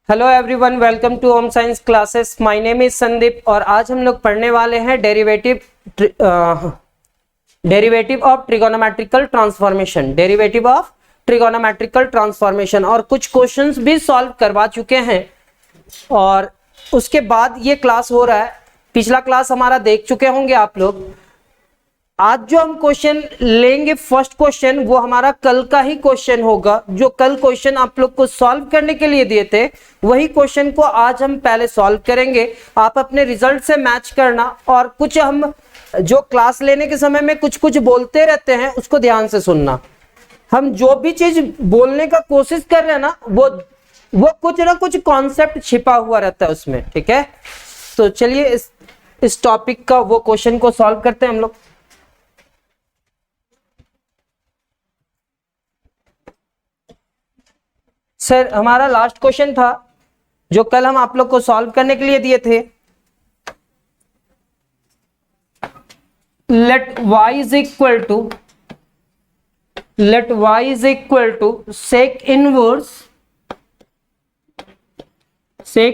Hello everyone, welcome to home science classes. My name is Sandeep और आज हम लोग पढ़ने वाले हैं डेरिवेटिव ऑफ ट्रिगोनोमेट्रिकल ट्रांसफॉर्मेशन और कुछ क्वेश्चंस भी सॉल्व करवा चुके हैं और उसके बाद ये क्लास हो रहा है। पिछला क्लास हमारा देख चुके होंगे आप लोग। आज जो हम क्वेश्चन लेंगे, फर्स्ट क्वेश्चन वो हमारा कल का ही क्वेश्चन होगा। जो कल क्वेश्चन आप लोग को सॉल्व करने के लिए दिए थे वही क्वेश्चन को आज हम पहले सॉल्व करेंगे। आप अपने रिजल्ट से मैच करना और कुछ हम जो क्लास लेने के समय में कुछ कुछ बोलते रहते हैं उसको ध्यान से सुनना। हम जो भी चीज बोलने का कोशिश कर रहे हैं ना वो कुछ ना कुछ कॉन्सेप्ट छिपा हुआ रहता है उसमें, ठीक है। तो चलिए इस टॉपिक का वो क्वेश्चन को सॉल्व करते हैं हम लोग। सर हमारा लास्ट क्वेश्चन था जो कल हम आप लोग को सॉल्व करने के लिए दिए थे। Let y is equal to sec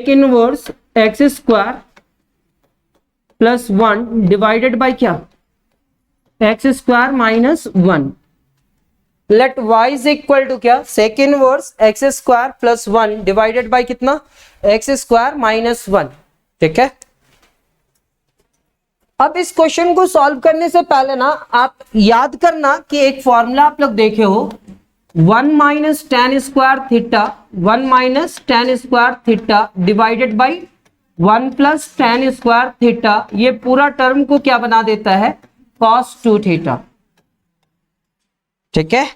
inverse x square plus 1 divided by क्या, x square minus 1। Let y is equal to क्या, sec inverse x square plus 1 divided by कितना, एक्स स्क्वायर माइनस 1, ठीक है। अब इस क्वेश्चन को solve करने से पहले ना आप याद करना कि एक फॉर्मूला आप लोग देखे हो, 1 minus tan square theta divided by 1 plus tan square theta. ये पूरा टर्म को क्या बना देता है, cos 2 थीटा, ठीक है।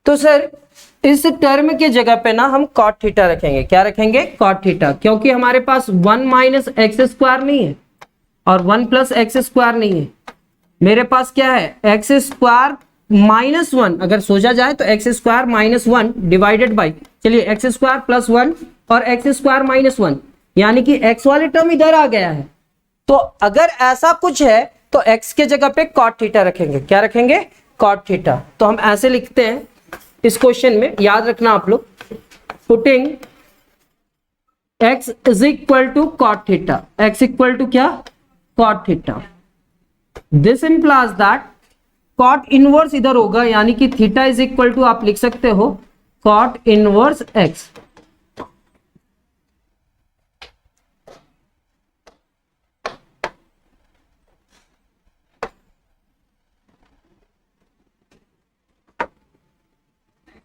तो सर इस टर्म के जगह पे ना हम cot थीटा रखेंगे। क्या रखेंगे, cot थीटा, क्योंकि हमारे पास 1 माइनस एक्स स्क्वायर नहीं है और 1 प्लस एक्स स्क्वायर नहीं है। मेरे पास क्या है, एक्स स्क्वायर माइनस 1। अगर सोचा जाए तो x square minus 1 divided by, चलिए एक्स स्क्वायर प्लस 1 और एक्स स्क्वायर माइनस 1, यानी कि एक्स वाले टर्म इधर आ गया है। तो अगर ऐसा कुछ है तो x के जगह पे cot थीटा रखेंगे। क्या रखेंगे, cot थीटा। तो हम ऐसे लिखते हैं इस क्वेश्चन में, याद रखना आप लोग, putting x is equal to cot theta, x equal to क्या, cot theta. This implies that cot inverse इधर होगा, यानी कि थीटा इज इक्वल टू आप लिख सकते हो cot inverse x।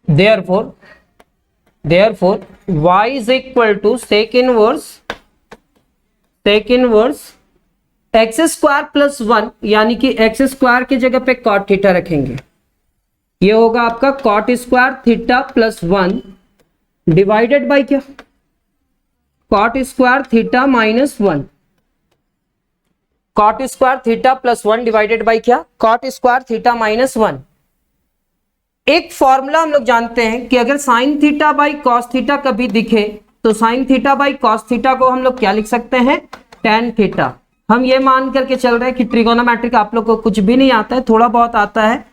Therefore y is equal to sec inverse x square plus 1, यानी कि x स्क्वायर की जगह पे cot थीटा रखेंगे। ये होगा आपका cot square theta plus 1 divided by क्या, cot square theta minus 1। cot square theta plus 1 divided by क्या, cot स्क्वायर थीटा माइनस 1। एक फॉर्मूला हम लोग जानते हैं कि अगर sign theta by cos theta कभी दिखे तो sign theta by cos theta को हम लोग क्या लिख सकते हैं, टेन थीटा। हम ये मान करके चल रहे हैं कि ट्रिगोनोमेट्रिक आप लोग को कुछ भी नहीं आता है, थोड़ा बहुत आता है,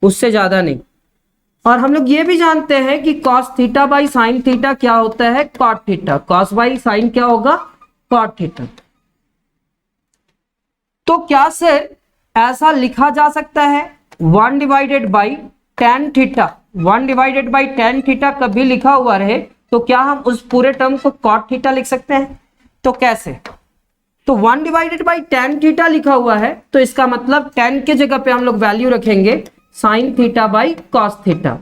उससे ज्यादा नहीं। और हम लोग ये भी जानते हैं कि cos theta by sine theta क्या होता है, cot theta. Cos by sine क्या होगा, कॉट थीटा। तो क्या सर ऐसा लिखा जा सकता है 1 divided by tan theta, 1 divided by tan theta कभी लिखा हुआ रहे तो क्या हम उस पूरे टर्म को cot थीटा लिख सकते हैं? तो कैसे, तो 1 डिवाइडेड बाई tan थीटा लिखा हुआ है तो इसका मतलब tan के जगह पे हम लोग वैल्यू रखेंगे sin theta by cos theta.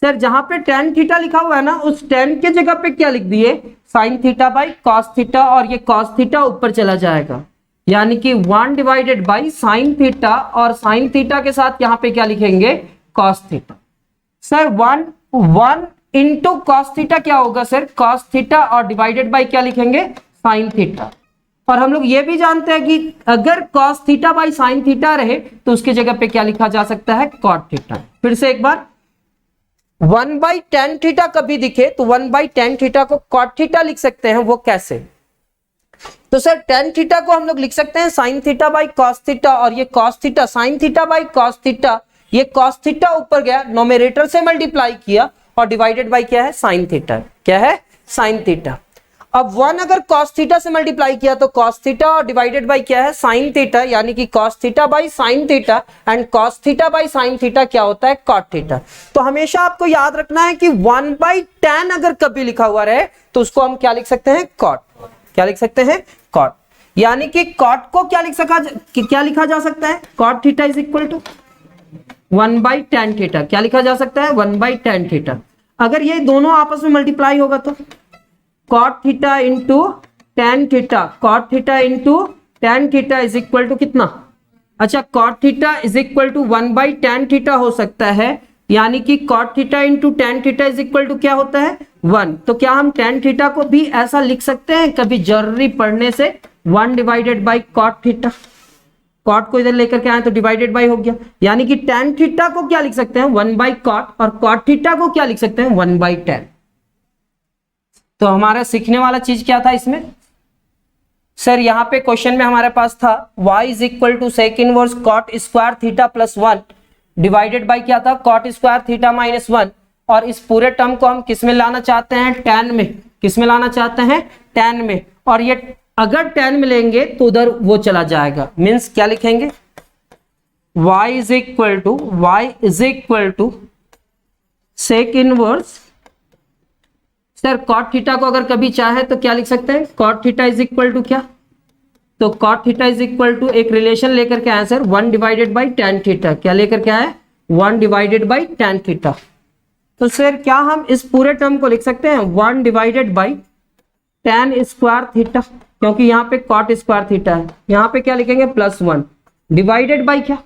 Sir जहां पे tan थीटा लिखा हुआ है ना उस tan के जगह पे क्या लिख दिए, sin theta by cos theta, और ये cos थीटा ऊपर चला जाएगा, यानी कि 1 डिवाइडेड बाई साइन थीटा, और साइन थीटा के साथ यहां पे क्या लिखेंगे, cos theta. Sir 1 into cos theta क्या होगा सर, cos थीटा, और डिवाइडेड बाई क्या लिखेंगे, साइन थीटा। और हम लोग ये भी जानते हैं कि अगर cos theta by sine theta रहे तो उसके जगह पे क्या लिखा जा सकता है, cot थीटा। फिर से एक बार, 1 बाई टेन थीटा कभी दिखे तो 1 बाई टेन थीटा को cot थीटा लिख सकते हैं। वो कैसे, तो सर टेन थीटा को हम लोग लिख सकते हैं sign theta by cos theta, और ये cos theta sine theta by cos theta, ये cos थीटा ऊपर गया, नोमिनेटर से मल्टीप्लाई किया और डिवाइडेड बाई क्या है, साइन थीटा। क्या है, साइन थीटा। अब 1 अगर cos थीटा से मल्टीप्लाई किया तो cos थीटा और डिवाइडेड बाई क्या है, साइन थीटा, यानी कि cos theta by sine theta and cos theta by sine theta क्या होता है, cot थीटा। तो हमेशा आपको याद रखना है कि 1/tan अगर कभी लिखा हुआ रहे तो उसको हम क्या लिख सकते हैं, cot। क्या लिख सकते हैं, cot। यानी कि cot को क्या लिखा जा सकता है, cot theta is equal to 1/tan theta. क्या लिखा जा सकता है, 1/tan थीटा। अगर ये दोनों आपस में मल्टीप्लाई होगा तो cot theta into tan theta, cot theta into tan theta is equal to कितना, अच्छा cot theta is equal to 1/tan theta हो सकता है, यानी कि cot theta into tan theta is equal to क्या होता है, 1। तो क्या हम tan थीटा को भी ऐसा लिख सकते हैं कभी जरूरी पढ़ने से, 1 divided by cot theta. cot को इधर लेकर के आए तो डिवाइडेड बाई हो गया, यानी कि tan थीटा को क्या लिख सकते हैं, 1/cot, और cot थीटा को क्या लिख सकते हैं, 1/tan। तो हमारा सीखने वाला चीज क्या था इसमें, सर यहाँ पे क्वेश्चन में हमारे पास था y is equal to sec inverse cot square theta plus 1 divided by क्या था, cot स्क्वायर थीटा माइनस 1, और इस पूरे टर्म को हम किस में लाना चाहते हैं, tan में। किस में लाना चाहते हैं, tan में। और ये अगर tan में लेंगे तो उधर वो चला जाएगा, मीन्स क्या लिखेंगे, y is equal to sec inverse, sir cot theta को अगर कभी चाहे तो क्या लिख सकते हैं, cot theta is equal to क्या, तो cot theta is equal to एक रिलेशन लेकर के आए sir, 1 divided by tan theta. क्या लेकर के आए, 1 डिवाइडेड बाई tan थीटा। तो सर क्या हम इस पूरे टर्म को लिख सकते हैं 1 divided by tan square theta, क्योंकि यहाँ पे cot स्क्वायर थीटा है, यहाँ पे क्या लिखेंगे प्लस 1 डिवाइडेड बाई क्या,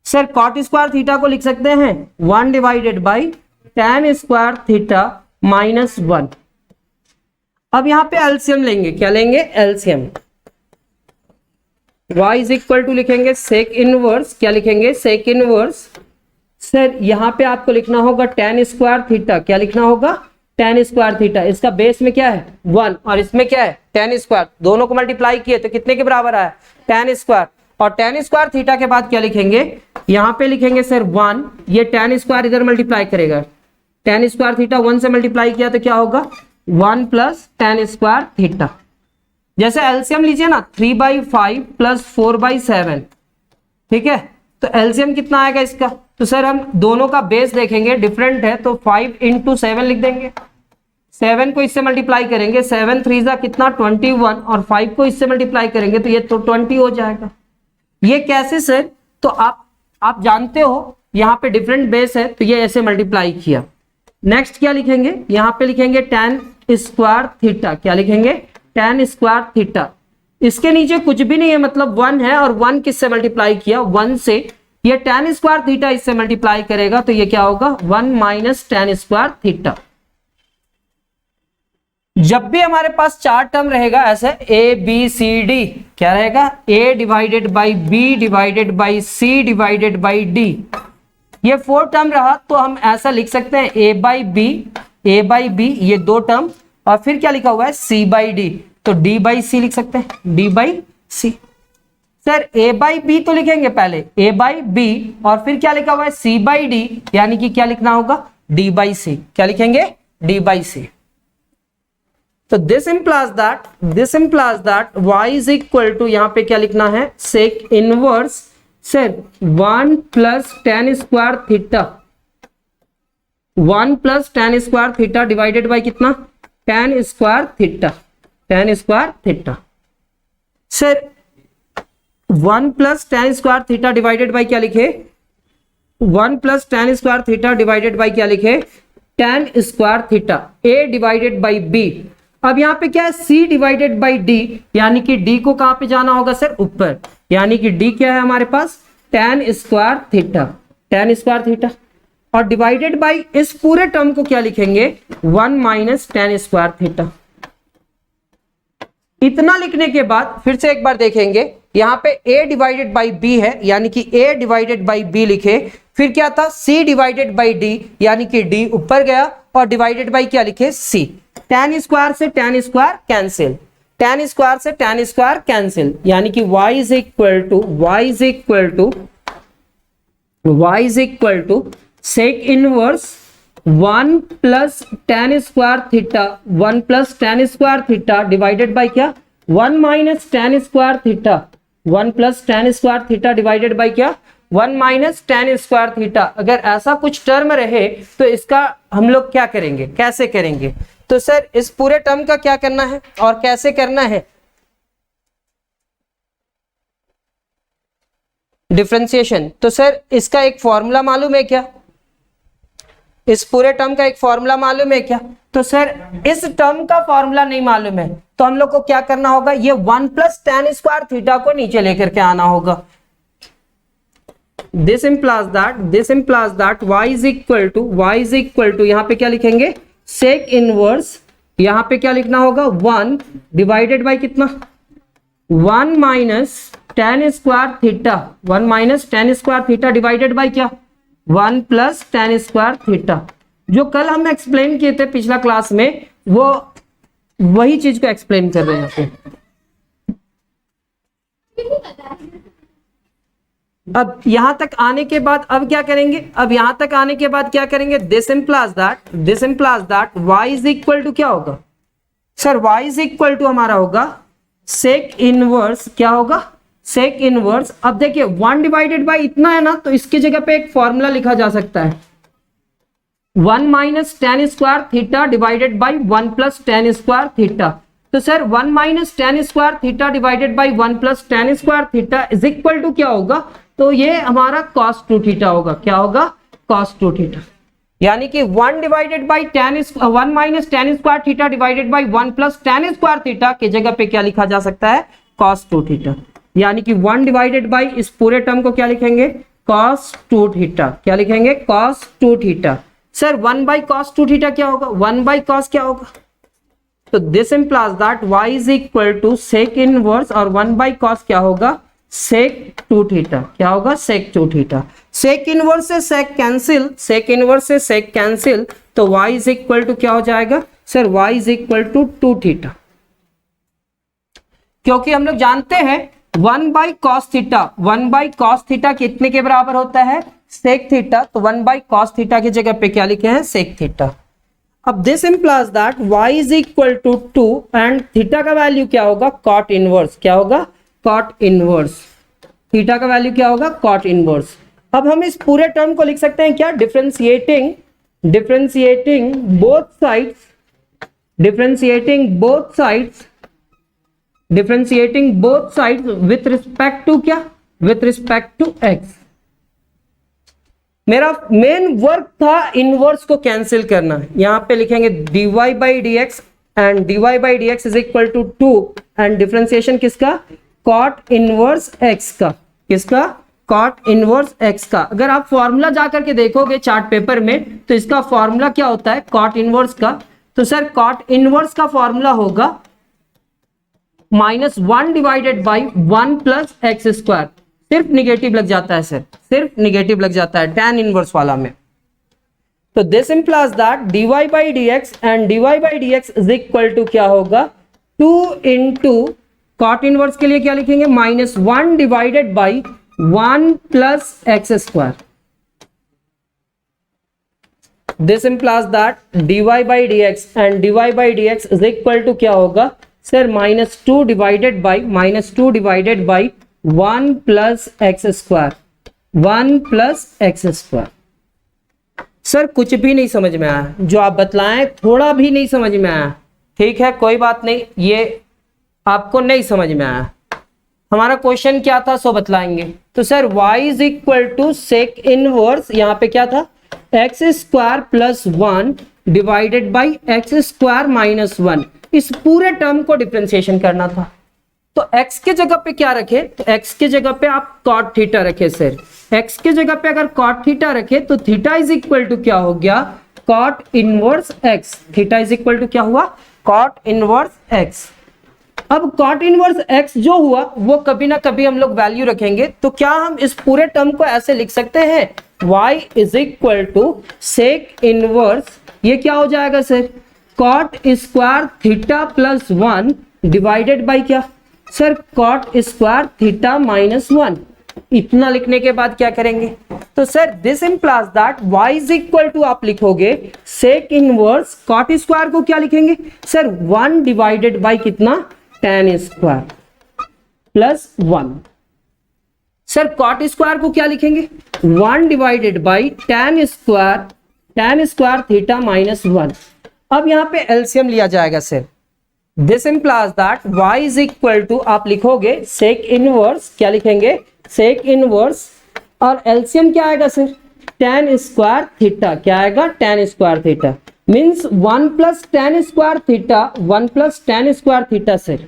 सर cot स्क्वायर थीटा को लिख सकते हैं 1 divided by tan square theta minus 1। अब यहां पे एलसीएम लेंगे, क्या लेंगे, LCM. y is equal to लिखेंगे सेक इनवर्स, क्या लिखेंगे, सेक इनवर्स, सर यहां पे आपको लिखना होगा tan स्क्वायर थीटा। क्या लिखना होगा, tan स्क्वायर थीटा। इसका बेस में क्या है 1 और इसमें क्या है tan स्क्वायर, दोनों को मल्टीप्लाई किए तो कितने के बराबर आया, tan स्क्वायर। और tan स्क्वायर थीटा के बाद क्या लिखेंगे, यहां पे लिखेंगे सर 1, ये tan स्क्वायर इधर मल्टीप्लाई करेगा, tan स्क्वायर थीटा 1 से मल्टीप्लाई किया तो क्या होगा, 1 प्लस tan स्क्वायर थीटा। जैसे एलसीएम लीजिए ना, 3/5 प्लस 4/7, ठीक है। तो एलसीएम कितना आएगा इसका, तो सर हम दोनों का बेस देखेंगे डिफरेंट है, तो 5 इंटू 7 लिख देंगे। 7 को इससे मल्टीप्लाई करेंगे, 7 3 जा कितना 21, और 5 को इससे मल्टीप्लाई करेंगे तो ये तो 20 हो जाएगा। ये कैसे सर, तो आप जानते हो यहाँ पे डिफरेंट बेस है तो ये ऐसे मल्टीप्लाई किया। नेक्स्ट क्या लिखेंगे, यहां पे लिखेंगे tan स्क्वायर थीटा। क्या लिखेंगे, tan स्क्वायर थीटा। इसके नीचे कुछ भी नहीं है, मतलब 1 है, और 1 किससे मल्टीप्लाई किया, 1 से। ये tan स्क्वायर थीटा इससे मल्टीप्लाई करेगा तो ये क्या होगा, 1 माइनस tan स्क्वायर थीटा। जब भी हमारे पास 4 टर्म रहेगा ऐसे a b c d, क्या रहेगा, a divided by b divided by c divided by d, ये 4 टर्म रहा तो हम ऐसा लिख सकते हैं a बाई b, ये 2 टर्म, और फिर क्या लिखा हुआ है c बाई d, तो d बाई c लिख सकते हैं, d by c। Sir a by b तो लिखेंगे पहले a बाई b, और फिर क्या लिखा हुआ है c बाई d, यानी कि क्या लिखना होगा, d बाई c। क्या लिखेंगे, d बाई c। तो this implies that y is equal to, यहां पे क्या लिखना है, sec inverse sir 1 plus tan square theta, 1 plus tan square theta divided by कितना, tan square theta. Sir 1 plus tan square theta divided by क्या लिखे, 1 plus tan square theta divided by क्या लिखे, tan square theta, a divided by b। अब यहाँ पे क्या है, c डिवाइडेड बाई d, यानी कि d को कहां पे जाना होगा सर, ऊपर, यानी कि d क्या है हमारे पास, tan स्क्वायर थीटा, और डिवाइडेड बाई इस पूरे टर्म को क्या लिखेंगे, 1 माइनस tan स्क्वायर थीटा। इतना लिखने के बाद फिर से एक बार देखेंगे, यहाँ पे a डिवाइडेड बाई b है, यानी कि a डिवाइडेड बाई b लिखे, फिर क्या था c डिवाइडेड बाई d, यानी कि d ऊपर गया, और डिवाइडेड बाई क्या लिखे, c। tan स्क्वायर से tan square cancel, tan square से tan स्क्वायर कैंसिल, यानी कि y is equal to y is equal to sec inverse 1 plus tan square theta, 1 plus tan square theta divided by क्या, 1 minus tan square theta, 1 plus tan square theta divided by क्या, 1 minus tan square theta. अगर ऐसा कुछ term रहे तो इसका हम लोग क्या करेंगे, कैसे करेंगे? तो सर इस पूरे टर्म का क्या करना है और कैसे करना है? डिफरेंशिएशन। तो सर इसका एक फॉर्मूला मालूम है क्या? इस पूरे टर्म का एक फॉर्मूला मालूम है क्या? तो सर इस टर्म का फॉर्मूला नहीं मालूम है तो हम लोग को क्या करना होगा, ये 1 प्लस टेन स्क्वायर थीटा को नीचे लेकर के आना होगा। This implies that y is equal to यहाँ पे क्या लिखेंगे, सेक इनवर्स, यहाँ पे क्या लिखना होगा 1 डिवाइडेड बाई कितना, 1 minus tan square theta, 1 minus tan square theta divided by क्या, 1 प्लस टेन स्क्वायर थीटा। जो कल हम एक्सप्लेन किए थे पिछला क्लास में, वो वही चीज को एक्सप्लेन कर रहे हैं। अब यहां तक आने के बाद अब क्या करेंगे, अब यहां तक आने के बाद क्या करेंगे, this implies that y is equal to क्या होगा sir, y is equal to हमारा होगा सेक इनवर्स, क्या होगा, सेक इनवर्स। अब देखिए 1 डिवाइडेड बाई इतना है ना, तो इसकी जगह पे एक फॉर्मूला लिखा जा सकता है, 1 minus tan square theta divided by 1 plus tan square theta. तो sir 1 minus tan square theta divided by 1 plus tan square theta is equal to क्या होगा, तो ये हमारा cos 2 थीटा होगा। क्या होगा, cos 2 थीटा। यानी कि 1 divided by 1 minus tan square theta divided by 1 plus tan square theta की जगह पे क्या लिखा जा सकता है, cos 2 थीटा। यानी कि 1 डिवाइडेड बाई इस पूरे टर्म को क्या लिखेंगे, cos 2 थीटा। क्या लिखेंगे, cos 2 theta. Sir 1 by cos 2 theta क्या होगा, 1 बाई cos क्या होगा, तो this implies that y is equal to sec inverse और 1 बाई cos क्या होगा, सेक 2 थीटा। क्या होगा, सेक 2 थीटा। सेक इनवर्स से सेक कैंसिल, सेक इनवर्स से सेक कैंसिल, तो y इज इक्वल टू क्या हो जाएगा sir, y is equal to 2 theta. क्योंकि हम लोग जानते हैं 1 by cos theta, 1 by cos theta कितने के बराबर होता है, सेक थीटा। तो 1 बाई cos थीटा की जगह पे क्या लिखे हैं, सेक थीटा। अब this implies that y is equal to 2 and theta का वैल्यू क्या होगा, cot इनवर्स। क्या होगा, cot इनवर्स। थीटा का वैल्यू क्या होगा, cot इनवर्स। अब हम इस पूरे टर्म को लिख सकते हैं क्या, differentiating both sides with respect to क्या, विथ रिस्पेक्ट टू x। मेरा मेन वर्क था इनवर्स को कैंसिल करना। यहां पे लिखेंगे dy by d x and dy by d x is equal to 2 and differentiation किसका, cot इनवर्स x का। किसका, cot इनवर्स x का। अगर आप फॉर्मूला जाकर के देखोगे चार्ट पेपर में, तो इसका फॉर्मूला क्या होता है, cot इनवर्स का। तो सर cot इनवर्स का फॉर्मूला होगा -1 divided by 1 plus x square. सिर्फ निगेटिव लग जाता है सर, सिर्फ निगेटिव लग जाता है tan इनवर्स वाला में। तो this implies that dy by d x and dy by d x is equal to क्या होगा, 2 इंटू cot इनवर्स के लिए क्या लिखेंगे, -1 divided by 1 plus x square. This implies that dy by d x and dy by d x is equal to क्या होगा sir, -2 divided by 1 plus x square, 1 plus x square. Sir कुछ भी नहीं समझ में आया, जो आप बतलाएं थोड़ा भी नहीं समझ में आया। ठीक है, कोई बात नहीं, ये आपको नहीं समझ में आया। हमारा क्वेश्चन क्या था सो बतलाएंगे। तो sir y is equal to sec inverse, यहाँ पे क्या था, x square plus 1 divided by x square minus 1। इस पूरे टर्म को डिफरेंशिएशन करना था। तो x के जगह पे क्या रखे, तो x के जगह पे आप cot थीटा रखे सर। x के जगह पे अगर cot थीटा रखे तो थीटा इज इक्वल टू क्या हो गया, cot inverse x। Theta is equal to क्या हुआ, cot इनवर्स x। अब cot इनवर्स x जो हुआ वो कभी ना कभी हम लोग वैल्यू रखेंगे। तो क्या हम इस पूरे टर्म को ऐसे लिख सकते हैं, y is equal to sec inverse, ये क्या हो जाएगा sir, cot square theta plus 1 divided by क्या sir, cot square theta minus 1। इतना लिखने के बाद क्या करेंगे? तो sir this implies that y is equal to आप लिखोगे सेक इनवर्स कॉट स्क्वायर को क्या लिखेंगे सर 1 डिवाइडेड बाय कितना tan square plus 1। Sir cot square को क्या लिखेंगे 1 divided bye tan square theta minus 1। अब यहां पे एलसीएम लिया जाएगा sir. This implies that y is equal to आप लिखोगे सेक इनवर्स क्या लिखेंगे सेक इनवर्स और एलसीएम क्या आएगा सर tan स्क्वायर थीटा क्या आएगा tan square theta means 1 plus tan square theta 1 plus tan square theta sir.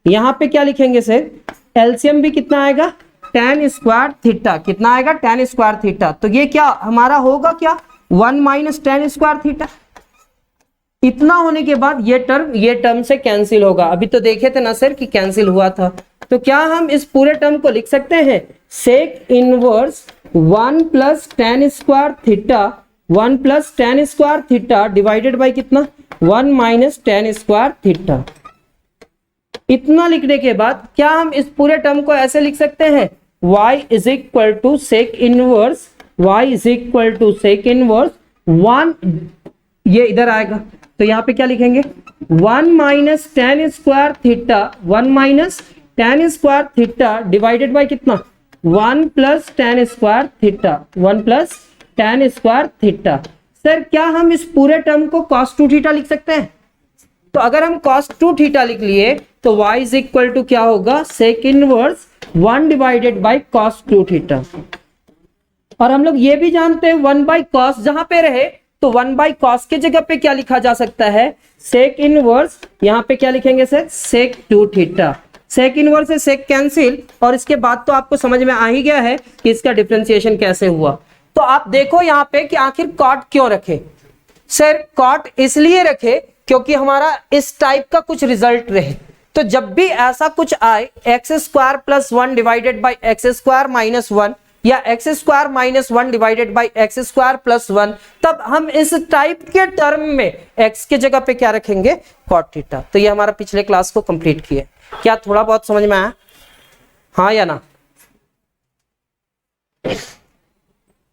यहां पे क्या लिखेंगे सर एलसीएम भी कितना आएगा tan स्क्वायर थीटा कितना आएगा tan स्क्वायर थीटा। तो ये क्या हमारा होगा क्या 1 माइनस tan स्क्वायर थीटा। इतना होने के बाद ये टर्म से कैंसिल होगा। अभी तो देखे थे ना सर कि कैंसिल हुआ था। तो क्या हम इस पूरे टर्म को लिख सकते हैं sec inverse 1 plus tan square theta 1 plus tan square theta divided by कितना 1 माइनस tan स्क्वायर थीटा। इतना लिखने के बाद क्या हम इस पूरे टर्म को ऐसे लिख सकते हैं y is equal to sec inverse 1 ये इधर आएगा तो यहाँ पे क्या लिखेंगे 1 minus tan square theta 1 minus tan square theta divided by कितना 1 plus tan square theta 1 plus tan square theta. Sir क्या हम इस पूरे टर्म को cos 2 थीटा लिख सकते हैं? तो अगर हम cos 2 थीटा लिख लिए तो y इज इक्वल टू क्या होगा sec inverse 1 divided by cos 2 theta. और हम लोग ये भी जानते हैं 1 बाय cos जहां पे रहे तो 1 बाय cos के जगह पे क्या लिखा जा सकता है सेक इनवर्स यहां पे क्या लिखेंगे sir sec 2 theta. Sec inverse से सेक कैंसिल और इसके बाद तो आपको समझ में आ ही गया है कि इसका डिफरेंशिएशन कैसे हुआ। तो आप देखो यहाँ पे कि आखिर कॉट क्यों रखे सर कॉट इसलिए रखे क्योंकि हमारा इस टाइप का कुछ रिजल्ट रहे। तो जब भी ऐसा कुछ आए x square plus 1 divided bye x square minus 1 या x square minus 1 divided bye x square plus 1 तब हम इस टाइप के टर्म में एक्स के जगह पे क्या रखेंगे कॉट थीटा। तो ये हमारा पिछले क्लास को कंप्लीट किया। क्या थोड़ा बहुत समझ में आया हाँ या ना?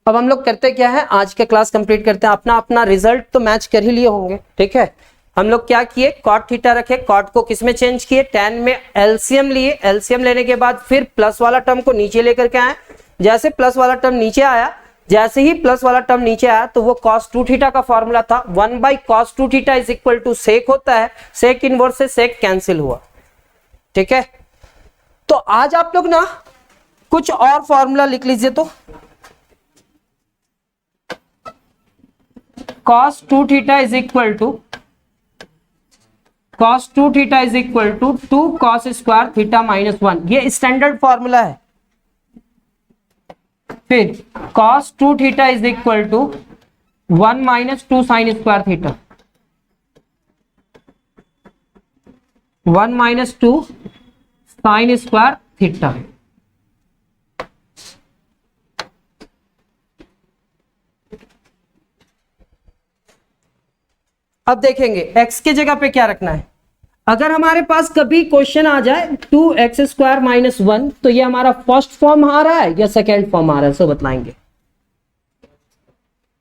अब हम लोग करते क्या है आज के क्लास कंप्लीट करते हैं। अपना अपना रिजल्ट तो मैच कर ही लिए होंगे ठीक है। हम लोग क्या किए कॉट थीटा रखे कॉट को किस में चेंज किए tan में एलसीएम लिए। एलसीएम लेने के बाद फिर प्लस वाला टर्म को नीचे लेकर के आए। जैसे प्लस वाला टर्म नीचे आया जैसे ही प्लस वाला टर्म नीचे आया तो वो cos 2 थीटा का फॉर्मूला था 1 by cos 2 theta is equal to sec होता है। सेक इनवर्स से सेक कैंसिल हुआ ठीक है। तो आज आप लोग ना कुछ और फॉर्मूला लिख लीजिए। तो cos 2 theta is equal to cos 2 theta is equal to 2 cos square theta minus 1 ये स्टैंडर्ड फॉर्मूला है। फिर cos 2 theta is equal to 1 minus 2 sine square theta 1 minus 2 sine square theta. अब देखेंगे x की जगह पे क्या रखना है। अगर हमारे पास कभी क्वेश्चन आ जाए 2x स्क्वायर माइनस 1 तो ये हमारा फर्स्ट फॉर्म आ रहा है या सेकेंड फॉर्म आ रहा है सो बतलाएंगे।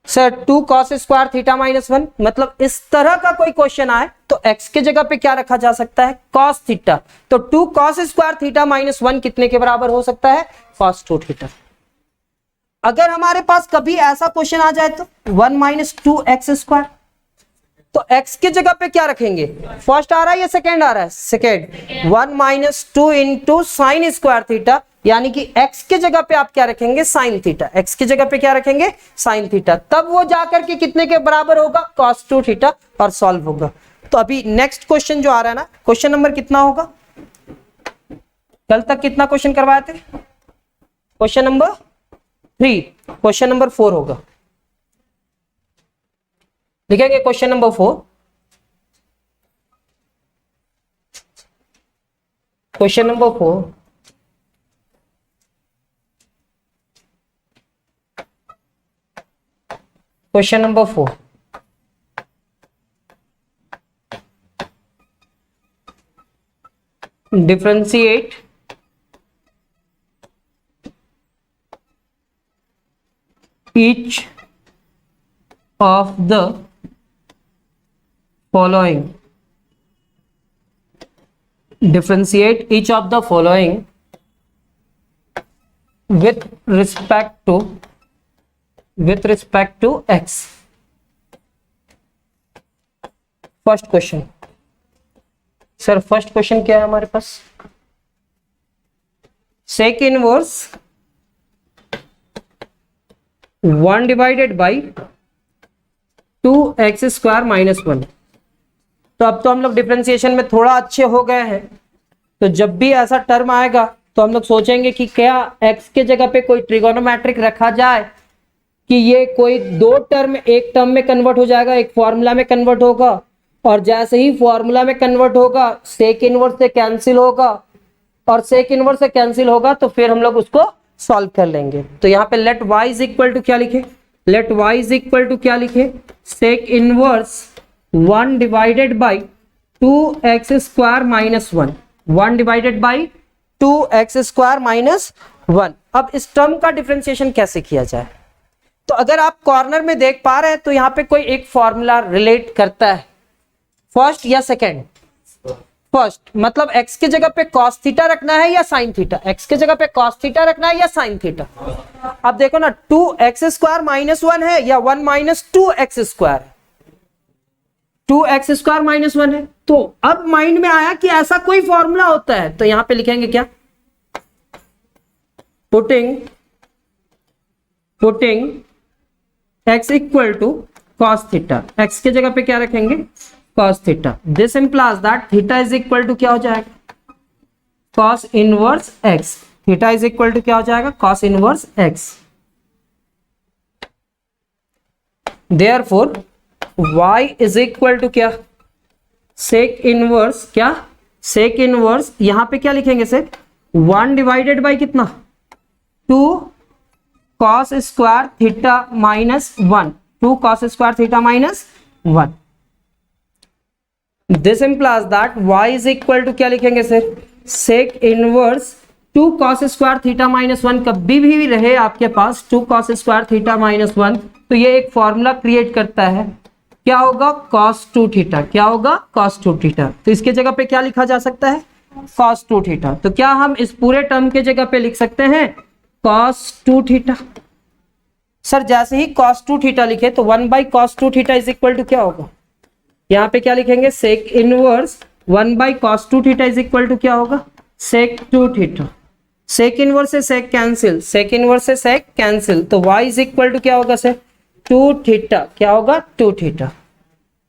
Sir 2 cos square theta minus 1 मतलब इस तरह का कोई क्वेश्चन आए तो x के जगह पे क्या रखा जा सकता है cos थीटा। तो 2 cos स्क्वायर थीटा माइनस 1 कितने के बराबर हो सकता है cos 2 थीटा। अगर हमारे पास कभी ऐसा क्वेश्चन आ जाए तो 1 माइनस 2x स्क्वायर तो x के जगह पे क्या रखेंगे फर्स्ट आ रहा है या सेकेंड आ रहा है second 1 minus 2 into sine square theta यानी कि x के जगह पे आप क्या रखेंगे साइन थीटा। x की जगह पे क्या रखेंगे साइन थीटा तब वो जाकर के कितने के बराबर होगा cos 2 थीटा और सॉल्व होगा। तो अभी नेक्स्ट क्वेश्चन जो आ रहा है ना क्वेश्चन नंबर कितना होगा कल तक कितना क्वेश्चन करवाए थे क्वेश्चन नंबर 3 क्वेश्चन नंबर 4 होगा लिखेंगे question number 4 question number 4 question number 4 differentiate each of the following, differentiate each of the following with respect to x. First question sir, first question क्या है हमारे पास? Sec inverse 1 divided by 2x square minus 1। तो अब तो हम लोग differentiation में थोड़ा अच्छे हो गए हैं, तो जब भी ऐसा टर्म आएगा तो हम लोग सोचेंगे कि क्या x के जगह पे कोई ट्रिगोनोमेट्रिक रखा जाए कि ये कोई दो टर्म एक टर्म में कन्वर्ट हो जाएगा, एक फॉर्मूला में कन्वर्ट होगा, और जैसे ही फॉर्मूला में कन्वर्ट होगा सेक इनवर्स से कैंसिल होगा, और सेक इनवर्स से कैंसिल होगा तो फिर हम लोग उसको सॉल्व कर लेंगे। तो यहाँ पे let y is equal to क्या लिखे? Let y is equal to क्या लिखे? Sec inverse 1 divided by 2x square minus 1, 1 divided by 2x square minus 1। अब इस टर्म का डिफरेंशिएशन कैसे किया जाए? तो अगर आप कॉर्नर में देख पा रहे हैं तो यहाँ पे कोई एक फॉर्मूला रिलेट करता है, फर्स्ट या सेकेंड? फर्स्ट, मतलब x के जगह पे cos थीटा रखना है या sin थीटा? x के जगह पे cos थीटा रखना है या sin थीटा? अब देखो ना, 2x स्क्वायर माइनस 1 है या 1 minus 2x square? 2x square minus 1 है। तो अब माइंड में आया कि ऐसा कोई फॉर्मूला होता है, तो यहां पे लिखेंगे क्या? Putting x equal to cos theta, x के जगह पे क्या रखेंगे? cos theta. This implies that theta is equal to क्या हो जाएगा? cos inverse x। Theta is equal to क्या हो जाएगा? cos inverse x। Therefore y is equal to क्या? सेक इनवर्स क्या? सेक इनवर्स यहां पे क्या लिखेंगे सर? 1 डिवाइडेड बाई कितना? 2 cos square theta minus 1, 2 cos square theta minus 1। This implies that y is equal to क्या लिखेंगे sir? Sec inverse 2 cos square theta minus 1। कभी भी रहे आपके पास 2 cos स्क्वायर थीटा माइनस 1 तो ये एक फॉर्मूला क्रिएट करता है, क्या होगा? cos 2 theta. क्या होगा? cos 2 theta. तो इसके जगह पे क्या लिखा जा सकता है? cos 2 theta. तो क्या हम इस पूरे टर्म के जगह पे लिख सकते हैं cos 2 थीटा? सर जैसे ही cos 2 थीटा लिखे तो 1 by cos 2 theta is equal to क्या होगा? यहाँ पे क्या लिखेंगे? Sec inverse 1 by cos 2 theta is equal to क्या होगा? सेक 2 थीटा। सेक इनवर्स से सेक कैंसिल, सेक इनवर्स से सेक कैंसिल, तो y इज इक्वल टू क्या होगा सर? 2 थीटा। क्या होगा? 2 थीटा।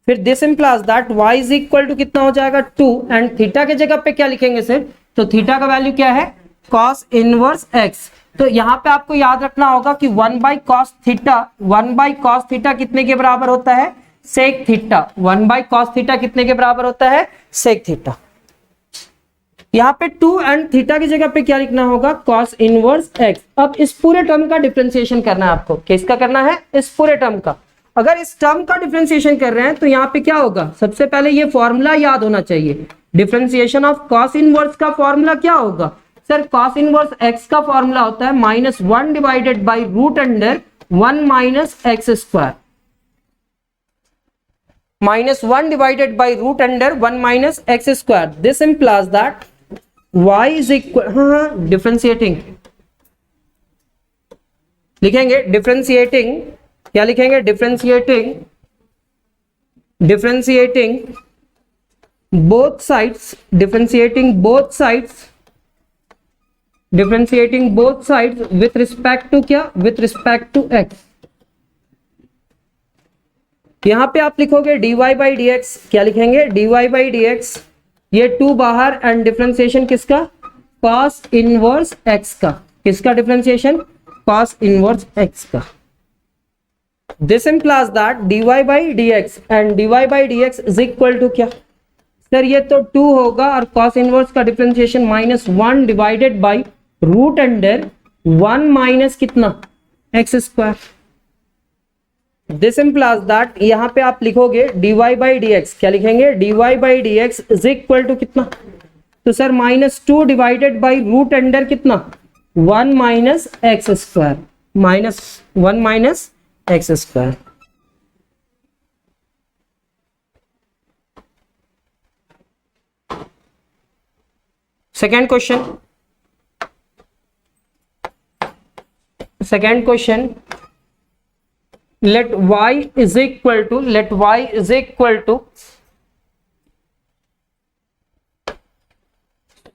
फिर this implies that y is equal to कितना हो जाएगा? 2, एंड थीटा के जगह पे क्या लिखेंगे सर? तो थीटा का वैल्यू क्या है? cos inverse x। तो यहाँ पे आपको याद रखना होगा कि 1 by cos theta, 1 by cos theta कितने के बराबर होता है? Sec theta. 1 by cos theta कितने के बराबर होता है? Sec theta. यहाँ पे 2 एंड थीटा की जगह पे क्या लिखना होगा? cos inverse x। अब इस पूरे टर्म का डिफरेंशिएशन करना है आपको। किसका करना है? इस पूरे टर्म का। अगर इस टर्म का डिफरेंशिएशन कर रहे हैं तो यहाँ पे क्या होगा? सबसे पहले ये फॉर्मूला याद होना चाहिए। डिफरेंशिएशन ऑफ cos इनवर्स का फॉर्मूला क्या होगा? सर cos इनवर्स x का फॉर्मूला होता है -1 divided by root under 1 minus x square. -1 divided by root under 1 minus x square. This implies that y is equal, differentiating लिखेंगे, differentiating क्या लिखेंगे? Differentiating both sides, differentiating both sides with respect to क्या? With respect to x। यहां पे आप लिखोगे dy by d x. क्या लिखेंगे? dy बाई डी एक्स, ये 2 बाहर, एंड डिफरेंशिएशन किसका? cos इनवर्स x का। किसका डिफरेंशिएशन? cos इनवर्स x का। This implies that dy by d x and dy by d x is equal to क्या? Sir ये तो 2 होगा, और cos इनवर्स का differentiation -1 divided by root under 1 minus कितना? X square. This implies that यहां पे आप लिखोगे dy बाई डी एक्स। क्या लिखेंगे? dy by d x is equal to कितना? तो sir -2 divided by root under कितना? 1 minus x square. 1 minus x square. Second question, let y is equal to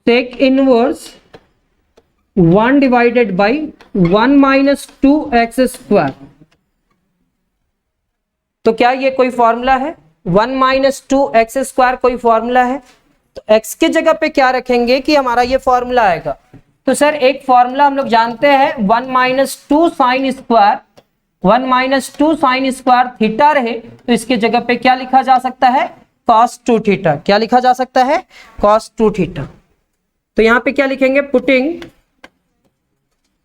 sec inverse 1 divided by 1 minus 2x square। तो क्या ये कोई formula है? 1 minus 2x square कोई formula है? तो x की जगह पे क्या रखेंगे कि हमारा ये फॉर्मूला आएगा? तो सर एक फॉर्मूला हम लोग जानते हैं 1 माइनस 2 साइन स्क्वायर थीटा रहे तो इसके जगह पे क्या लिखा जा सकता है? cos 2 theta. क्या लिखा जा सकता है? cos 2 theta. तो यहां पे क्या लिखेंगे?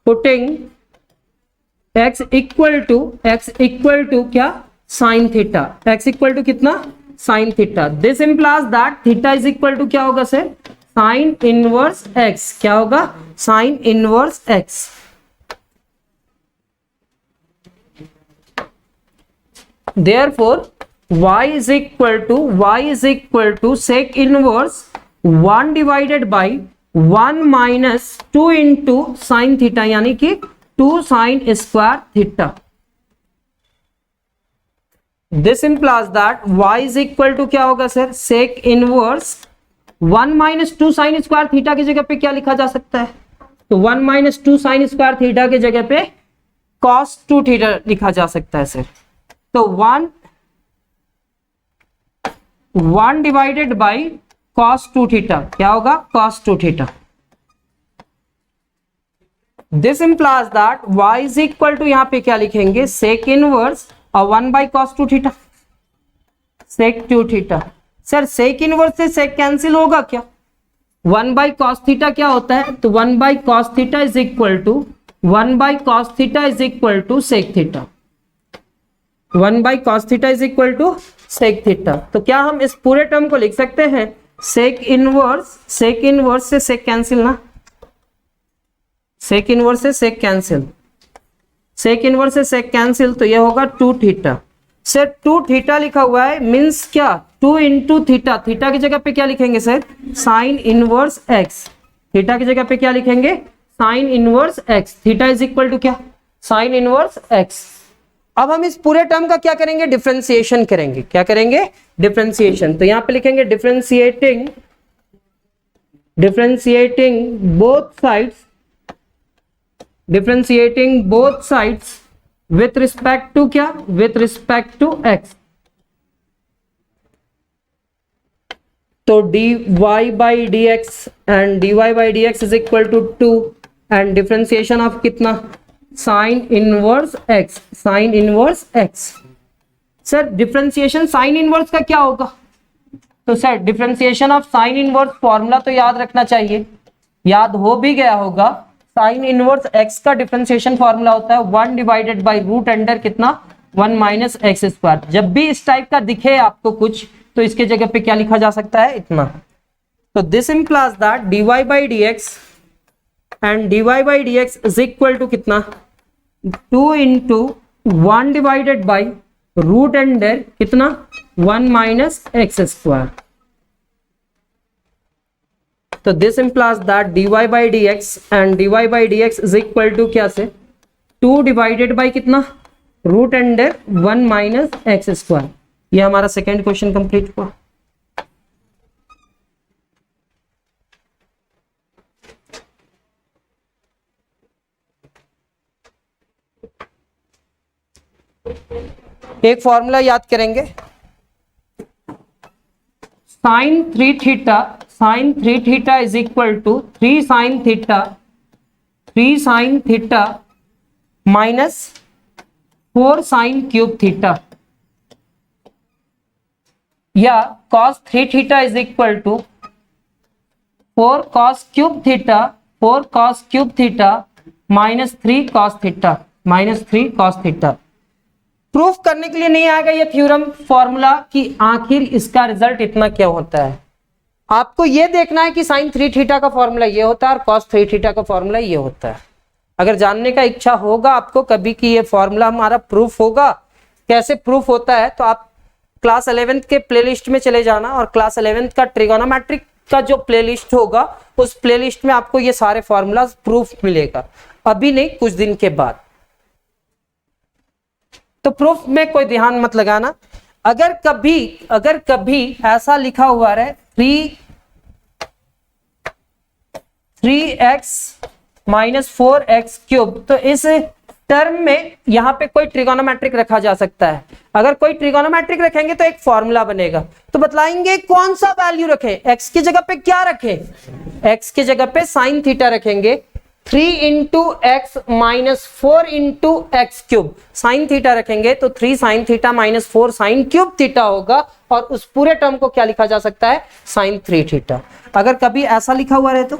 पुटिंग x इक्वल टू क्या? Sine theta. x equal to कितना? Sine theta. This implies that theta is equal to क्या होगा सर? Sine inverse x। क्या होगा? Sine inverse x। Therefore y is equal to sec inverse 1 divided by 1 minus 2 into sin theta, यानी कि 2 sin square theta। This implies that y is equal to क्या होगा sir? sec inverse 1 minus 2 sin square theta की जगह पे क्या लिखा जा सकता है? तो 1 minus 2 sin square theta की जगह पे cos 2 theta लिखा जा सकता है सर। तो 1 डिवाइडेड बाई cos 2 थीटा क्या होगा? cos 2 theta. This implies that y is equal to यहां पे क्या लिखेंगे? sec इनवर्स और 1 by cos 2 theta, sec 2 theta. Sir sec inverse से sec कैंसिल होगा क्या? 1 बाई cos थीटा क्या होता है? तो 1 by cos theta is equal to 1 by cos theta is equal to sec theta. 1 by cos theta is equal to sec theta. तो क्या हम इस पूरे टर्म को लिख सकते हैं? sec इनवर्स से sec कैंसिल ना, sec इनवर्स से sec कैंसिल, sec इनवर्स से sec कैंसिल, तो ये होगा 2 थीटा। सर 2 थीटा लिखा हुआ है मीन्स क्या? 2 इंटू थीटा। थीटा की जगह पे क्या लिखेंगे sir? Sine inverse x। Theta की जगह पे क्या लिखेंगे? Sine inverse x। Theta is equal to क्या? Sine inverse x। अब हम इस पूरे टर्म का क्या करेंगे? डिफरेंशिएशन करेंगे। क्या करेंगे? डिफरेंशिएशन। तो यहां पे लिखेंगे differentiating both sides with respect to क्या? With respect to x। तो dy by dx and dy by dx is equal to 2 and differentiation of कितना? Sine inverse x। Sine inverse x। Sir differentiation sine inverse का क्या होगा? तो sir differentiation of sine inverse formula तो याद रखना चाहिए, याद हो भी गया होगा। साइन इनवर्स x का डिफरेंशिएशन फॉर्मूला होता है 1 डिवाइडेड बाई रूट अंडर कितना? 1 माइनस एक्स स्क्वायर। जब भी इस टाइप का दिखे आपको कुछ तो इसके जगह पे क्या लिखा जा सकता है? इतना। तो this implies that dy by dx and dy by dx is equal to कितना? 2 into 1 divided by root under कितना? 1 माइनस एक्स स्क्वायर। तो this implies that dy by dx and dy by dx is equal to क्या से? 2 divided by कितना? Root under 1 minus x square. ये हमारा second question complete हुआ। एक formula याद करेंगे, sine 3 theta is equal to 3 sine theta minus 4 sine cube theta, या cos 3 theta is equal to 4 cos cube theta minus 3 cos theta. Proof करने के लिए नहीं आएगा ये थ्योरम फॉर्मूला कि आखिर इसका रिजल्ट इतना क्या होता है। आपको ये देखना है कि साइन 3 थीटा का फॉर्मूला ये होता है और cos 3 थीटा का फॉर्मूला ये होता है। अगर जानने का इच्छा होगा आपको कभी कि ये फॉर्मूला हमारा प्रूफ होगा, कैसे प्रूफ होता है, तो आप क्लास 11th के प्लेलिस्ट में चले जाना और क्लास 11th का ट्रिगोनोमेट्रिक का जो प्लेलिस्ट होगा उस प्लेलिस्ट में आपको ये सारे फॉर्मूलाज प्रूफ मिलेगा, अभी नहीं कुछ दिन के बाद। तो प्रूफ में कोई ध्यान मत लगाना। अगर कभी ऐसा लिखा हुआ है 3x माइनस 4x क्यूब, तो इस टर्म में यहां पे कोई ट्रिगोनोमेट्रिक रखा जा सकता है। अगर कोई ट्रिगोनोमेट्रिक रखेंगे तो एक फॉर्मूला बनेगा, तो बतलाएंगे कौन सा वैल्यू रखें। x की जगह पे क्या रखें? x की जगह पे साइन थीटा रखेंगे। 3 into x minus 4 into x cube, sine theta रखेंगे तो 3 sine theta minus 4 sine cube theta होगा, और उस पूरे टर्म को क्या लिखा जा सकता है? Sine 3 theta. अगर कभी ऐसा लिखा हुआ रहे तो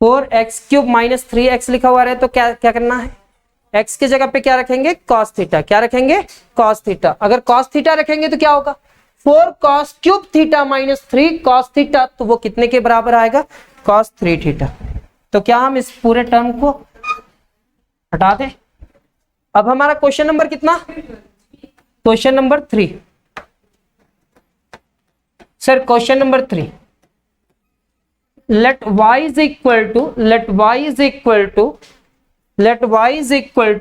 4x क्यूब माइनस 3x लिखा हुआ रहे तो क्या करना है? x की जगह पे क्या रखेंगे? cos theta. क्या रखेंगे? cos theta. अगर cos थीटा रखेंगे तो क्या होगा? 4 cos cube theta minus 3 cos theta, तो वो कितने के बराबर आएगा? cos 3 theta. तो क्या हम इस पूरे टर्म को हटा दें? अब हमारा क्वेश्चन नंबर कितना? Question number 3। Sir question number 3, let y is equal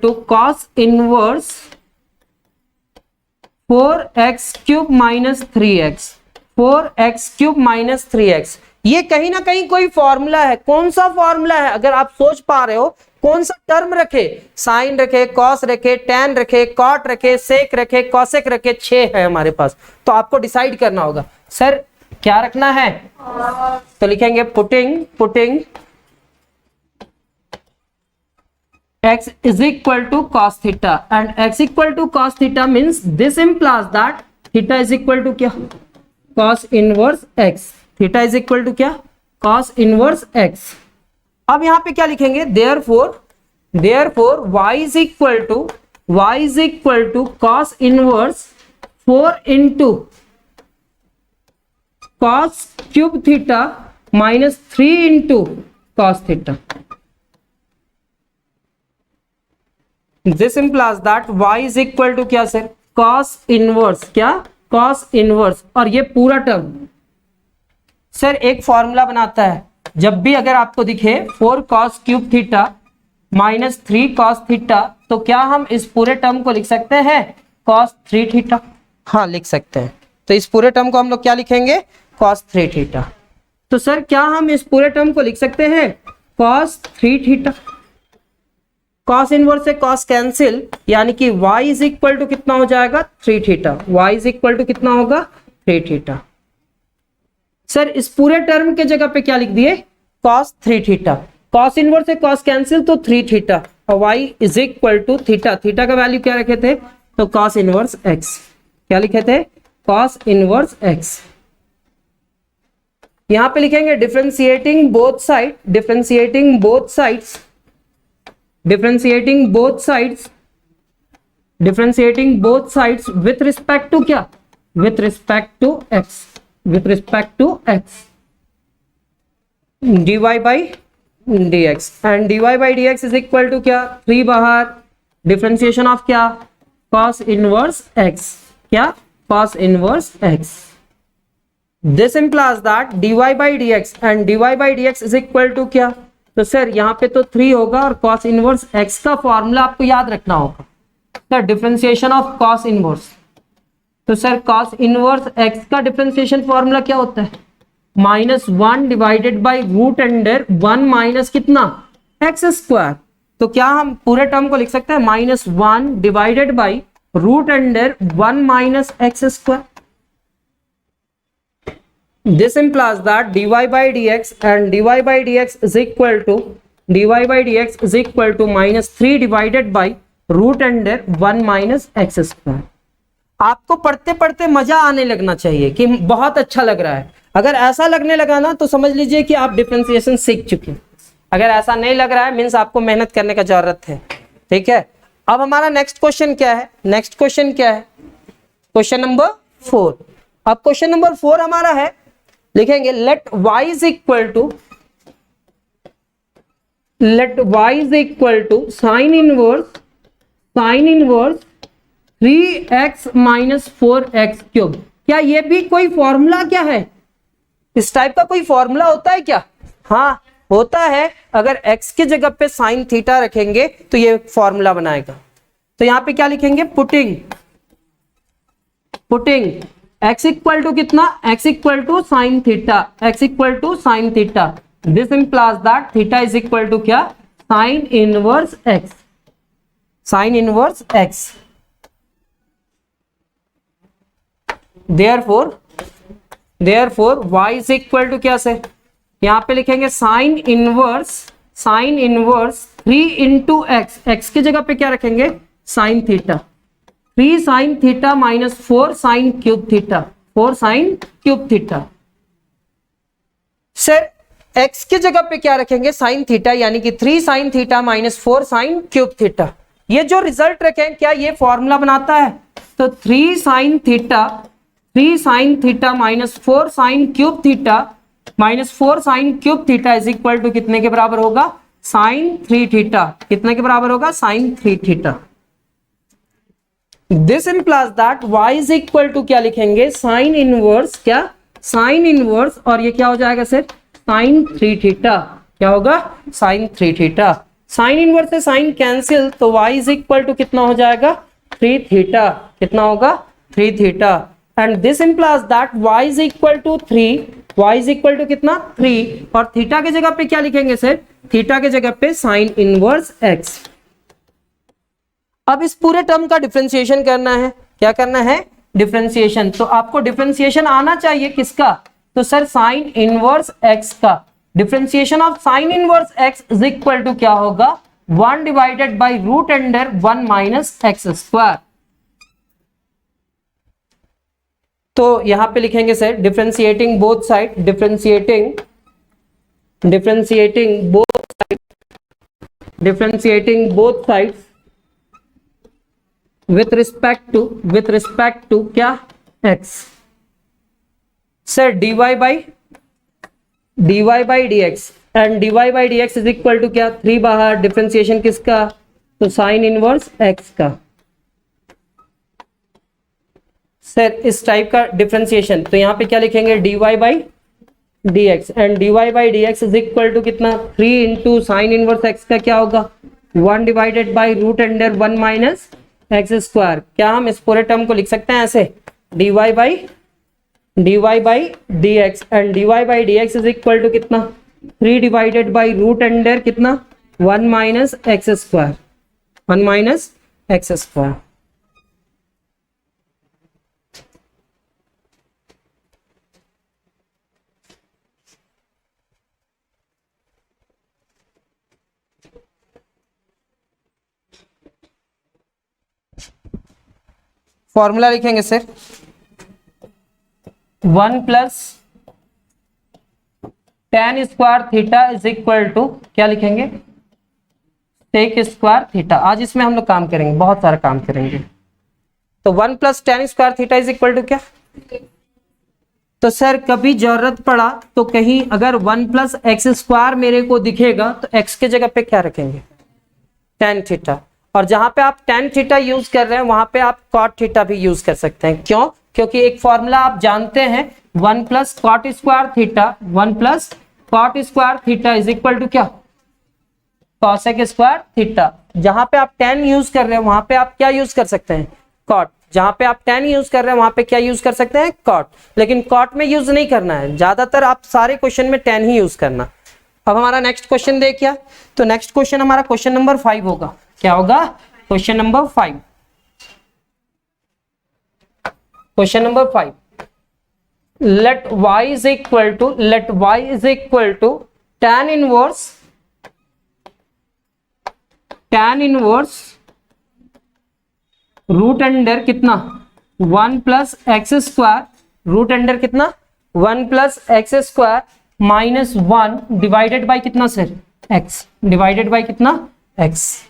to cos inverse 4x cube minus 3x, 4x cube minus 3x। ये कहीं ना कहीं कोई फॉर्मूला है। कौन सा फॉर्मूला है? अगर आप सोच पा रहे हो कौन सा टर्म रखे, साइन रखे, कॉस रखे, टैन रखे, कॉट रखे, सेक रखे, कॉसेक रखे, 6 है हमारे पास, तो आपको डिसाइड करना होगा सर क्या रखना है। तो लिखेंगे putting x is equal to cos theta, and x equal to cos theta means this implies that theta is equal to क्या? cos inverse x। theta is equal to क्या? cos inverse x। अब यहां पे क्या लिखेंगे? therefore y is equal to cos inverse 4 into cos cube theta minus 3 into cos theta. This implies that y is equal to क्या sir? cos inverse. क्या? cos inverse. और ये पूरा टर्म सर एक फॉर्मूला बनाता है। जब भी अगर आपको दिखे 4 cos cube theta minus 3 cos theta, तो क्या हम इस पूरे टर्म को लिख सकते हैं? cos 3 theta. हाँ लिख सकते हैं। तो इस पूरे टर्म को हम लोग क्या लिखेंगे? cos 3 theta. तो सर क्या हम इस पूरे टर्म को लिख सकते हैं? cos 3 theta. cos इनवर्स से cos कैंसिल, यानी कि y इज इक्वल टू कितना हो जाएगा? 3 theta. y is equal to कितना होगा? 3 थीटा। सर इस पूरे टर्म के जगह पे क्या लिख दिए? cos 3 theta. cos इनवर्स से cos कैंसिल तो 3 थीटा, और y is equal to theta. Theta का वैल्यू क्या रखे थे? तो cos इनवर्स x। क्या लिखे थे? cos inverse x। यहां पे लिखेंगे differentiating both sides with respect to क्या? With respect to x dy by dx, and dy by dx is equal to क्या? 3 बाहर, डिफरेंशिएशन ऑफ क्या? cos inverse x। क्या? cos inverse x। This implies that dy by dx and dy by dx is equal to क्या? तो sir यहाँ पे तो 3 होगा, और cos इनवर्स x का फॉर्मूला आपको याद रखना होगा sir, differentiation of cos inverse. तो सर cos इनवर्स x का डिफरेंशिएशन फॉर्मूला क्या होता है? -1 divided by root under 1 minus कितना? x square. तो क्या हम पूरे टर्म को लिख सकते हैं? -1 divided by root under 1 minus x square. This implies that dy by dx and dy by dx is equal to -3 divided by root under 1 minus x square. आपको पढ़ते पढ़ते मजा आने लगना चाहिए कि बहुत अच्छा लग रहा है। अगर ऐसा लगने लगा ना तो समझ लीजिए कि आप डिफरेंशिएशन सीख चुके हैं। अगर ऐसा नहीं लग रहा है मीन्स आपको मेहनत करने का जरूरत है। ठीक है, अब हमारा नेक्स्ट क्वेश्चन क्या है? Question number 4। अब क्वेश्चन नंबर 4 हमारा है, लिखेंगे let y is equal to let y is equal to sine inverse 3x minus 4x cube. क्या ये भी कोई फॉर्मूला क्या है? इस टाइप का कोई फॉर्मूला होता है क्या? हाँ होता है। अगर x की जगह पे साइन थीटा रखेंगे तो ये फॉर्मूला बनाएगा। तो यहां पे क्या लिखेंगे? पुटिंग x इक्वल टू कितना? x equal to sine theta, x equal to sine theta. This implies that theta is equal to क्या? Sine inverse x, sine inverse x। Therefore y is equal to क्या से? यहां पे लिखेंगे sine inverse 3 into x की जगह पे क्या रखेंगे? Sine theta. 3 sine theta minus 4 sine cube theta, 4 sine cube theta. Sir x की जगह पे क्या रखेंगे? साइन थीटा, यानी कि 3 sine theta minus 4 sine cube theta. ये जो रिजल्ट रखें क्या ये फॉर्मूला बनाता है? तो 3 sine theta minus 4 sine cube theta is equal to कितने के बराबर होगा? Sine 3 theta. कितने के बराबर होगा? Sine 3 theta. This implies that y is equal to क्या लिखेंगे? साइन इनवर्स क्या? साइन इनवर्स, और ये क्या हो जाएगा सर? Sign 3 theta. क्या होगा? Sine 3 theta. साइन इनवर्स से साइन कैंसिल, तो y इज इक्वल टू कितना हो जाएगा? 3 थीटा। कितना होगा? 3 theta. And this implies that y is equal to 3, y is equal to कितना? 3, और थीटा के जगह पे क्या लिखेंगे सर? थीटा के जगह पे साइन इनवर्स x। अब इस पूरे टर्म का डिफरेंशिएशन करना है। क्या करना है? डिफरेंशिएशन। तो आपको डिफरेंशिएशन आना चाहिए किसका? तो सर साइन इनवर्स x का। Differentiation of sine inverse x is equal to क्या होगा? 1 divided by root under 1 minus x square. तो यहां पे लिखेंगे sir differentiating both side, differentiating both sides with respect to क्या? x। Sir dy by dx and dy by dx is equal to क्या? 3 बाहर, differentiation किसका? तो साइन इनवर्स x का। सर इस टाइप का डिफरेंशिएशन, तो यहां पे क्या लिखेंगे? dy by dx and dy by dx is equal to कितना? 3 इंटू साइन इनवर्स x का क्या होगा? 1 divided by root under 1 minus x square. क्या हम इस पूरे टर्म को लिख सकते हैं ऐसे? dy by dx and dy by dx is equal to कितना? 3 डिवाइडेड बाई रूट अंडर कितना? 1 minus x square, 1 minus x square. Formula लिखेंगे sir 1 plus tan square theta is equal to क्या लिखेंगे? Sec square theta. आज इसमें हम लोग काम करेंगे, बहुत सारा काम करेंगे। तो 1 plus tan square theta is equal to क्या? तो सर कभी जरूरत पड़ा तो कहीं अगर 1 प्लस एक्स स्क्वायर मेरे को दिखेगा तो x के जगह पे क्या रखेंगे? tan theta. और जहां पे आप tan थीटा यूज कर रहे हैं वहां पे आप cot थीटा भी यूज कर सकते हैं। क्यों? क्योंकि एक फॉर्मूला आप जानते हैं 1 plus cot square theta, 1 plus cot square theta is equal to क्या? Cosec square theta. जहां पे आप tan यूज कर रहे हैं वहां पे आप क्या यूज कर सकते हैं? cot। जहां पे आप tan यूज कर रहे हैं वहां पे क्या यूज कर सकते हैं? cot। लेकिन cot में यूज नहीं करना है, ज्यादातर आप सारे क्वेश्चन में tan ही यूज करना। अब हमारा नेक्स्ट क्वेश्चन देखिए। तो नेक्स्ट क्वेश्चन हमारा क्वेश्चन नंबर 5 होगा। क्या होगा? Question number 5। Question number 5, let y is equal to tan inverse root under कितना? 1 plus x square, root under कितना? 1 plus x square minus 1 divided by कितना सर? x। डिवाइडेड बाई कितना? x।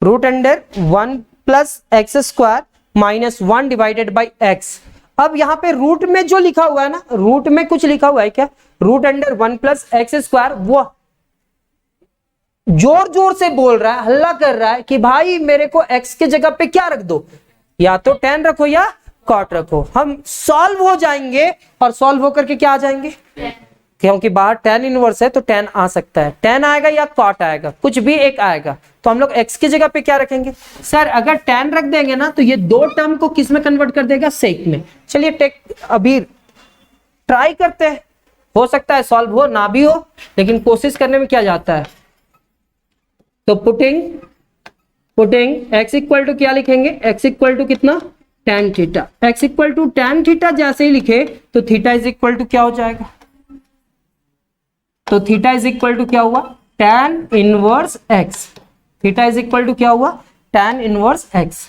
Root under 1 plus x square minus 1 divided by x। अब यहाँ पे root में जो लिखा हुआ है ना, रूट में कुछ लिखा हुआ है क्या? Root under 1 plus x square जोर जोर से बोल रहा है, हल्ला कर रहा है कि भाई मेरे को x के जगह पे क्या रख दो, या तो tan रखो या cot रखो। हम सॉल्व हो जाएंगे और सॉल्व होकर के क्या आ जाएंगे, क्योंकि बाहर tan इनवर्स है तो tan आ सकता है, tan आएगा या cot आएगा, कुछ भी एक आएगा। तो हम लोग x की जगह पे क्या रखेंगे सर, अगर tan रख देंगे ना तो ये दो टर्म को किस में कन्वर्ट कर देगा, सेक में। चलिए टेक अभी ट्राई करते हैं, हो सकता है सॉल्व हो ना भी हो, लेकिन कोशिश करने में क्या जाता है। तो पुटिंग x इक्वल टू क्या लिखेंगे, x इक्वल टू कितना, tan theta. x equal to tan theta जैसे ही लिखे तो थीटा इज इक्वल टू क्या हो जाएगा, तो थीटा इज इक्वल टू क्या हुआ, tan inverse x। Theta is equal to क्या हुआ, tan inverse x।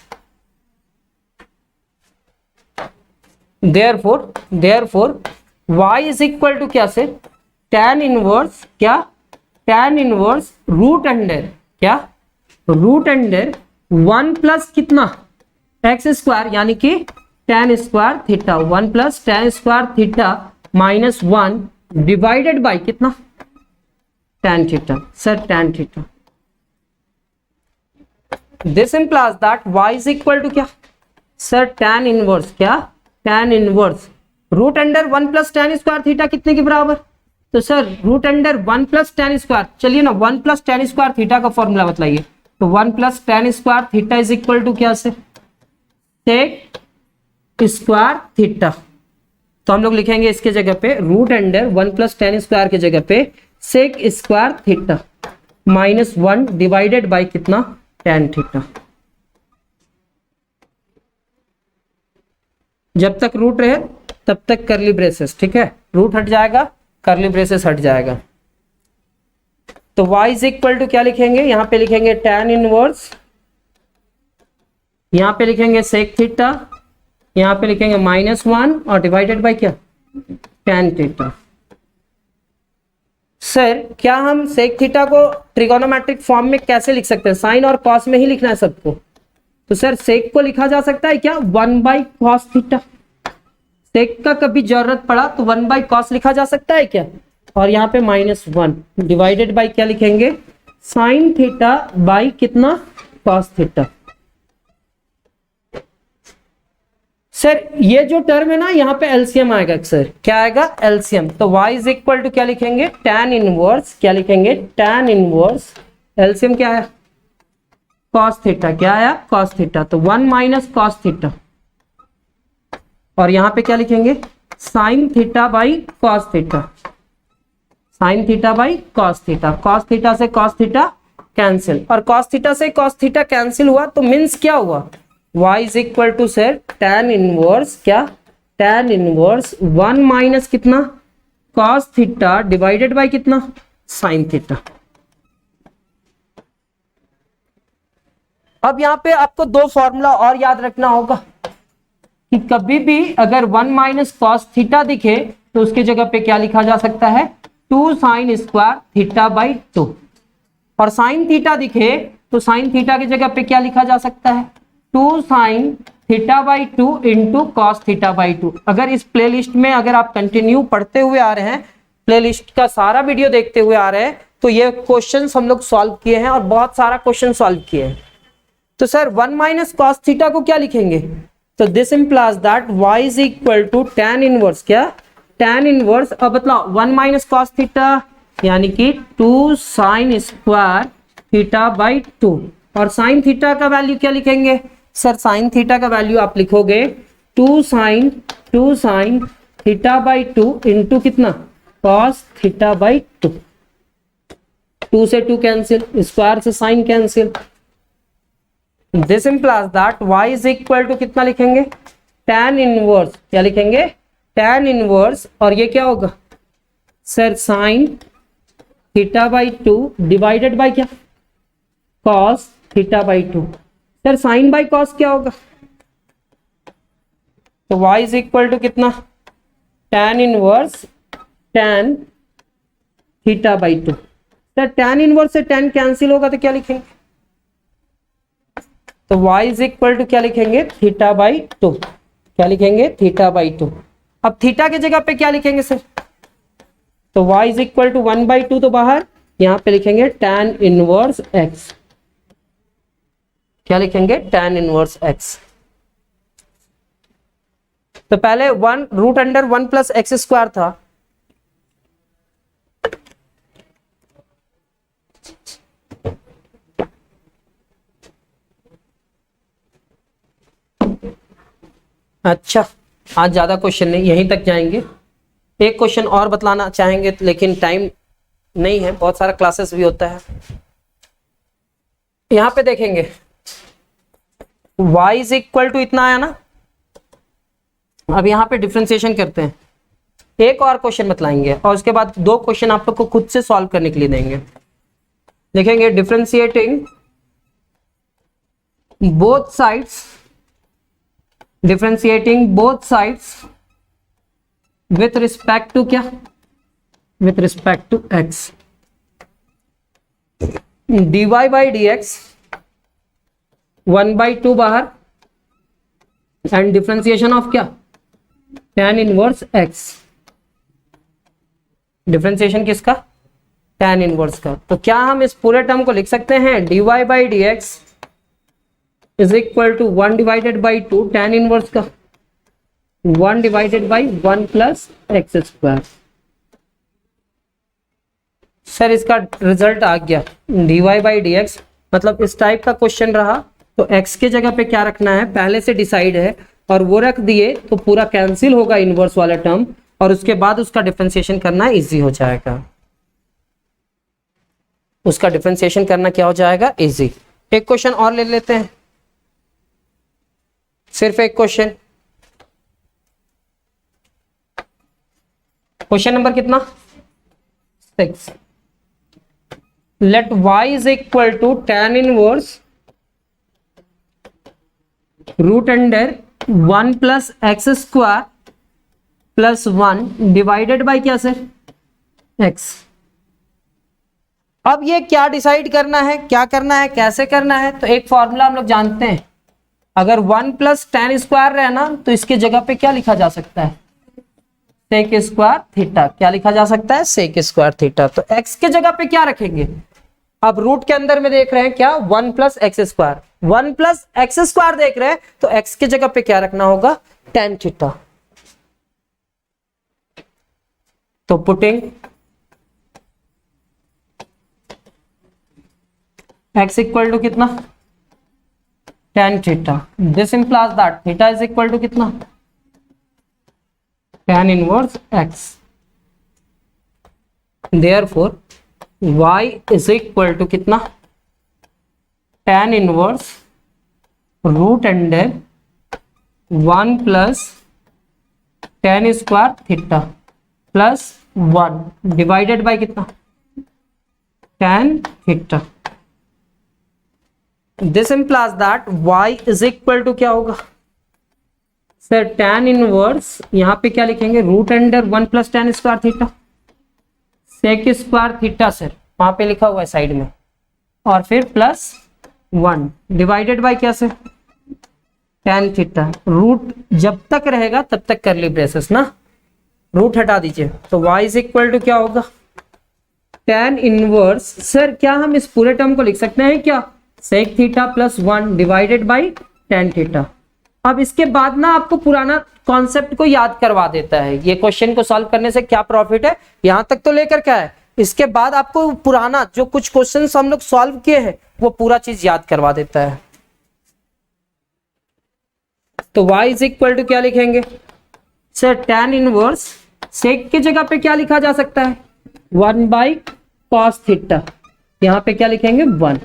Therefore y is equal to क्या से, tan इनवर्स क्या, tan इनवर्स रूट अंडर क्या, रूट अंडर 1 प्लस कितना एक्स स्क्वायर, यानी कि tan square theta, 1 plus tan square theta minus 1 divided by कितना, tan theta. Sir tan theta, this implies that y is equal to क्या sir, tan inverse क्या, tan inverse root under 1 plus tan square theta कितने के बराबर, तो sir root under 1 plus tan square, चलिए ना 1 plus tan square theta का formula बताइए। तो 1 plus tan square theta is equal to क्या से, सेक स्क्वायर थीटा। तो हम लोग लिखेंगे इसके जगह पे root under 1 plus tan square के जगह पे sec square theta minus 1 divided by कितना, tan थीटा। जब तक रूट रहे तब तक करली ब्रेसेस, ठीक है, रूट हट जाएगा करली ब्रेसेस हट जाएगा। तो y इज इक्वल टू क्या लिखेंगे, यहां पे लिखेंगे tan इनवर्स, यहां पे लिखेंगे सेक थीटा, यहां पे लिखेंगे -1 और डिवाइडेड बाय क्या, tan थीटा। सर क्या हम सेक थीटा को ट्रिगोनोमेट्रिक फॉर्म में कैसे लिख सकते हैं, साइन और कॉस में ही लिखना है सबको। तो सर सेक को लिखा जा सकता है क्या 1 बाई कॉस थीटा, सेक का कभी जरूरत पड़ा तो 1 बाई कॉस लिखा जा सकता है क्या, और यहाँ पे -1 डिवाइडेड बाई क्या लिखेंगे, साइन थीटा बाई कितना, कॉस थीटा। सर ये जो टर्म है ना यहाँ पे एलसीएम आएगा, सर क्या आएगा, एलसीएम। तो y इज इक्वल टू क्या लिखेंगे, tan इनवर्स क्या लिखेंगे, tan इनवर्स एलसीएम क्या है, cos थीटा, क्या आया cos थीटा, तो 1 माइनस cos थीटा, और यहां पे क्या लिखेंगे sin theta by cos theta, sin theta by cos theta, cos theta से cos थीटा कैंसिल, और cos थीटा से cos थीटा कैंसिल हुआ तो मीन्स क्या हुआ, y is equal to sir tan inverse क्या, tan इनवर्स 1 माइनस कितना cos theta divided by कितना sin थीटा। अब यहाँ पे आपको दो फॉर्मूला और याद रखना होगा कि कभी भी अगर 1 माइनस कॉस थीटा दिखे तो उसकी जगह पे क्या लिखा जा सकता है, 2 साइन स्क्वायर थीटा बाई 2, और साइन थीटा दिखे तो साइन थीटा की जगह पे क्या लिखा जा सकता है, 2 sine theta by 2 into cos theta by 2। अगर इस प्लेलिस्ट में अगर आप कंटिन्यू पढ़ते हुए आ रहे हैं, प्लेलिस्ट का सारा वीडियो देखते हुए आ रहे हैं, तो ये क्वेश्चंस हम लोग सॉल्व किए हैं और बहुत सारा क्वेश्चन सॉल्व किए हैं। तो सर 1 माइनस कॉस थीटा को क्या लिखेंगे, तो this implies that y is equal to tan inverse क्या, tan इनवर्स, अब बतलाओ 1 माइनस कॉस थीटा यानी कि 2 साइन स्क्वायर थीटा बाई 2, और साइन थीटा का वैल्यू क्या लिखेंगे सर, साइन थीटा का वैल्यू आप लिखोगे 2 साइन थीटा बाई 2 इंटू कितना कॉस थीटा बाई 2, 2 से 2 कैंसिल, स्क्वायर से sine cancel. This implies that y is equal to कितना लिखेंगे, tan इनवर्स क्या लिखेंगे, tan इनवर्स, और ये क्या होगा sir sine theta by 2 divided by क्या cos theta by 2। Sir sine by cos क्या होगा, तो y इज इक्वल टू कितना tan inverse tan theta by 2। Sir tan inverse से tan कैंसिल होगा तो क्या लिखेंगे, तो y इज इक्वल टू क्या लिखेंगे, थीटा बाई 2, क्या लिखेंगे थीटा बाई 2। अब थीटा की जगह पे क्या लिखेंगे सर, तो y is equal to 1 by 2 तो बाहर यहाँ पे लिखेंगे tan इनवर्स x। क्या लिखेंगे? tan inverse x। तो पहले 1 root under 1 plus x square था, अच्छा आज ज्यादा क्वेश्चन नहीं, यहीं तक जाएंगे। एक क्वेश्चन और बतलाना चाहेंगे लेकिन टाइम नहीं है, बहुत सारा क्लासेस भी होता है। यहां पे देखेंगे y इज इक्वल टू इतना आया ना। अब यहां पे डिफरेंशिएशन करते हैं, एक और क्वेश्चन बतलाएंगे और उसके बाद 2 क्वेश्चन आप लोग को खुद से सॉल्व करने के लिए देंगे। देखेंगे differentiating both sides, differentiating both sides with respect to क्या? With respect to x। dy by d x 1/2 बाहर एंड डिफरेंशिएशन ऑफ क्या? tan inverse x। डिफरेंशिएशन किसका? tan इनवर्स का। तो क्या हम इस पूरे टर्म को लिख सकते हैं? dy by d x is equal to 1 divided by 2 tan inverse का 1 divided by 1 plus x square. Sir इसका रिजल्ट आ गया dy बाई डी एक्स, मतलब इस टाइप का क्वेश्चन रहा तो x के जगह पे क्या रखना है पहले से डिसाइड है, और वो रख दिए तो पूरा कैंसिल होगा इनवर्स वाला टर्म, और उसके बाद उसका डिफरेंशिएशन करना इजी हो जाएगा। उसका डिफरेंशिएशन करना क्या हो जाएगा? इजी। एक क्वेश्चन और ले लेते हैं, सिर्फ एक क्वेश्चन। क्वेश्चन नंबर कितना? 6। Let y is equal to tan inverse root under 1 plus x square plus 1 divided by क्या सर? x। अब ये क्या डिसाइड करना है, क्या करना है, कैसे करना है? तो एक फॉर्मूला हम लोग जानते हैं, अगर 1 प्लस tan स्क्वायर रहना तो इसके जगह पे क्या लिखा जा सकता है? Sec square theta. क्या लिखा जा सकता है? Sec square theta. तो x के जगह पे क्या रखेंगे? अब रूट के अंदर में देख रहे हैं क्या? 1 plus x square, 1 plus x square देख रहे हैं तो x के जगह पे क्या रखना होगा? tan theta. तो पुटिंग x इक्वल टू कितना? tan theta. This implies that theta is equal to कितना? tan inverse x। Therefore y is equal to कितना? tan inverse root under 1 plus tan square theta plus 1 divided by कितना? tan theta. This implies that y is equal to क्या होगा sir? tan inverse, यहां पे क्या लिखेंगे? Root under 1 plus tan square theta सेक square theta sir, वहां पे लिखा हुआ है साइड में, और फिर प्लस 1 डिवाइडेड बाय क्या सर? tan theta. रूट जब तक रहेगा तब तक करली ब्रेसेस ना, रूट हटा दीजिए। तो y इज इक्वल टू क्या होगा? tan इनवर्स, सर क्या हम इस पूरे टर्म को लिख सकते हैं क्या? Sec theta plus 1 divided by tan theta. अब इसके बाद ना आपको पुराना कॉन्सेप्ट को याद करवा देता है। ये क्वेश्चन को सॉल्व करने से क्या प्रॉफिट है, यहां तक तो लेकर क्या है, इसके बाद आपको पुराना जो कुछ क्वेश्चंस हम लोग सॉल्व किए हैं वो पूरा चीज याद करवा देता है। तो y इज इक्वल टू क्या लिखेंगे सर? tan इनवर्स सेक की जगह पे क्या लिखा जा सकता है? 1 बाई कॉस थीटा। यहां पे क्या लिखेंगे? 1।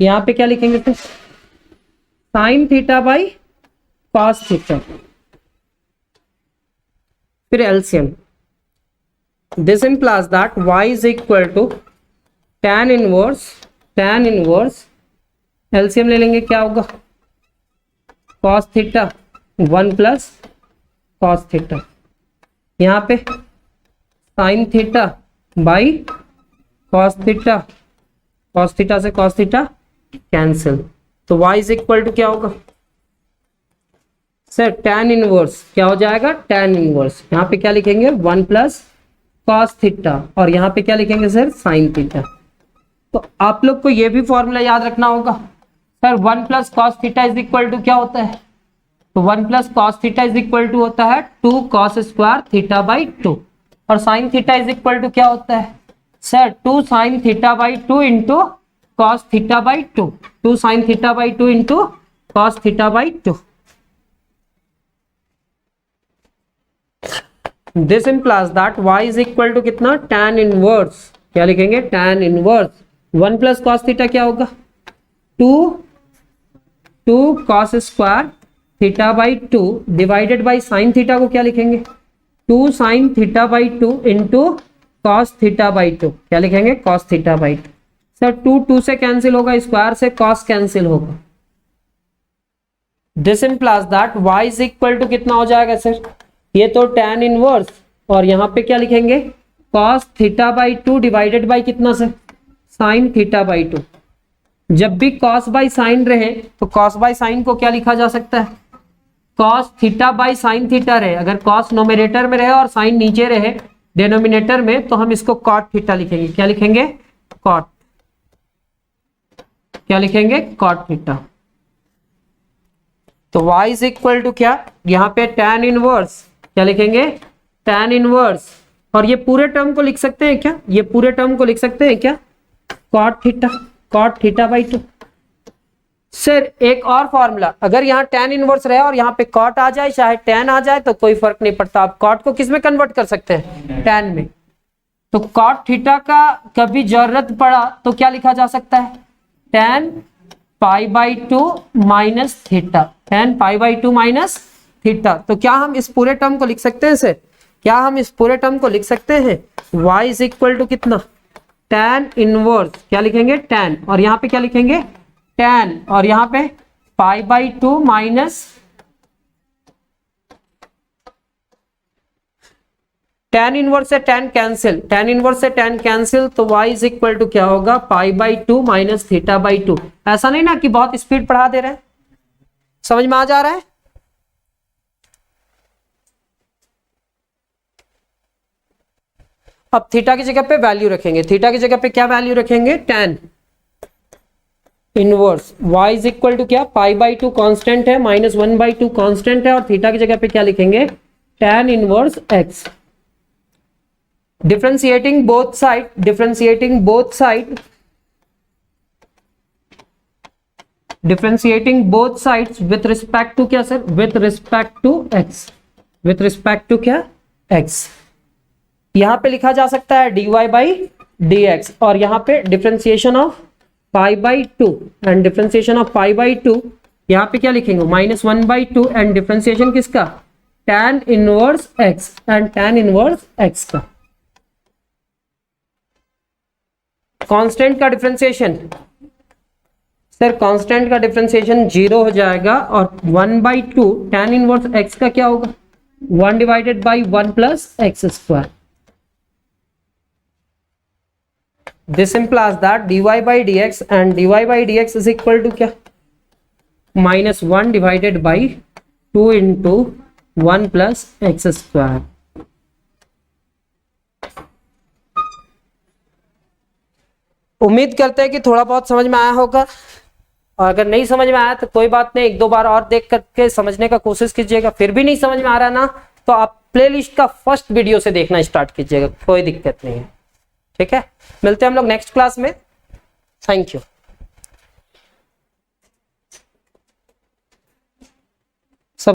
यहां पे क्या लिखेंगे sir? Sine theta by cos theta. फिर LCM, this implies that y is equal to tan inverse LCM ले लेंगे, क्या होगा? cos theta 1 plus cos theta, यहाँ पे sin theta by cos theta, cos theta से cos थीटा कैंसिल। तो y is equal to क्या होगा सर? tan इनवर्स क्या हो जाएगा? tan इनवर्स, यहाँ पे क्या लिखेंगे? 1 प्लस cos थीटा, और यहाँ पे क्या लिखेंगे सर? sin theta. तो आप लोग को ये भी फॉर्मूला याद रखना होगा sir, 1 plus cos theta is equal to क्या होता है, तो 1 plus cos theta is equal to होता है 2 कॉस स्क्वायर थीटा बाई 2, और sine theta is equal to क्या होता है sir, 2 sine theta by 2 into cos theta by 2, 2 sine theta by 2 into cos theta by 2। This implies that y is equal to कितना, tan inverse, क्या लिखेंगे tan inverse 1 plus cos theta क्या होगा 2 cos square theta by 2 divided by sine theta को क्या लिखेंगे 2 sine theta by 2 into cos theta by 2, क्या लिखेंगे कॉस थीटा बाई 2। सर 2 से कैंसिल होगा, स्क्वायर से कॉस कैंसिल होगा। This implies that y is equal to कितना हो जाएगा सर, ये तो tan इनवर्स और यहाँ पे क्या लिखेंगे cos theta by 2 divided by कितना सर, sin थीटा बाई 2। जब भी cos बाई साइन रहे तो cos बाई साइन को क्या लिखा जा सकता है, cos theta by sine theta रहे, अगर cos नोमिनेटर में रहे और साइन नीचे रहे डिनोमिनेटर में, तो हम इसको cot थीटा लिखेंगे, क्या लिखेंगे cot, क्या लिखेंगे cot थीटा। तो y इज इक्वल टू क्या, यहाँ पे tan इनवर्स, क्या लिखेंगे tan इनवर्स, और ये पूरे टर्म को लिख सकते हैं क्या, ये पूरे टर्म को लिख सकते हैं क्या cot थीटा बाई 2। सर एक और फॉर्मूला, अगर यहाँ tan इनवर्स रहे और यहाँ पे cot आ जाए चाहे tan आ जाए तो कोई फर्क नहीं पड़ता, आप cot को किस में कन्वर्ट कर सकते हैं tan में। तो cot थीटा का कभी जरूरत पड़ा तो क्या लिखा जा सकता है tan pi by 2 minus theta, tan pi by 2 minus theta. तो क्या हम इस पूरे टर्म को लिख सकते हैं सर, क्या हम इस पूरे टर्म को लिख सकते हैं y इज इक्वल टू कितना tan इनवर्स, क्या लिखेंगे tan, और यहाँ पे क्या लिखेंगे tan, और यहाँ पे पाई बाई 2 माइनस tan इनवर्स से tan कैंसिल, tan इनवर्स से tan कैंसिल, तो y इज इक्वल टू क्या होगा पाई बाई 2 माइनस थीटा बाई 2। ऐसा नहीं ना कि बहुत स्पीड पढ़ा दे रहे हैं, समझ में आ जा रहा है। अब थीटा की जगह पे वैल्यू रखेंगे, थीटा की जगह पे क्या वैल्यू रखेंगे tan inverse, y is equal to क्या पाई बाई 2 कांस्टेंट है माइनस 1 बाई 2 कांस्टेंट है, और थीटा की जगह पे क्या लिखेंगे tan inverse x। Differentiating both side, differentiating both side, differentiating both sides with respect to क्या sir, with respect to x, with respect to क्या x। यहां पे लिखा जा सकता है dy बाई dx, और यहां पे differentiation of pi by 2 and differentiation of pi by 2, यहां पे क्या लिखेंगे माइनस 1 बाई 2 एंड डिफरेंशिएशन किसका tan inverse x and tan inverse x का। कांस्टेंट का डिफरेंशिएशन सर, कांस्टेंट का डिफरेंशिएशन 0 हो जाएगा, और 1 बाई 2 tan इनवर्स x का क्या होगा 1 divided by 1 plus x square. This implies that dy by dx and dy by dx is equal to क्या minus 1 divided by 2 into 1 plus x square. उम्मीद करते हैं कि थोड़ा बहुत समझ में आया होगा, और अगर नहीं समझ में आया तो कोई बात नहीं, एक दो बार और देख करके समझने का कोशिश कीजिएगा। फिर भी नहीं समझ में आ रहा ना, तो आप प्लेलिस्ट का फर्स्ट वीडियो से देखना स्टार्ट कीजिएगा, कोई दिक्कत नहीं है। ठीक है, मिलते हैं हम लोग नेक्स्ट क्लास में। Thank you.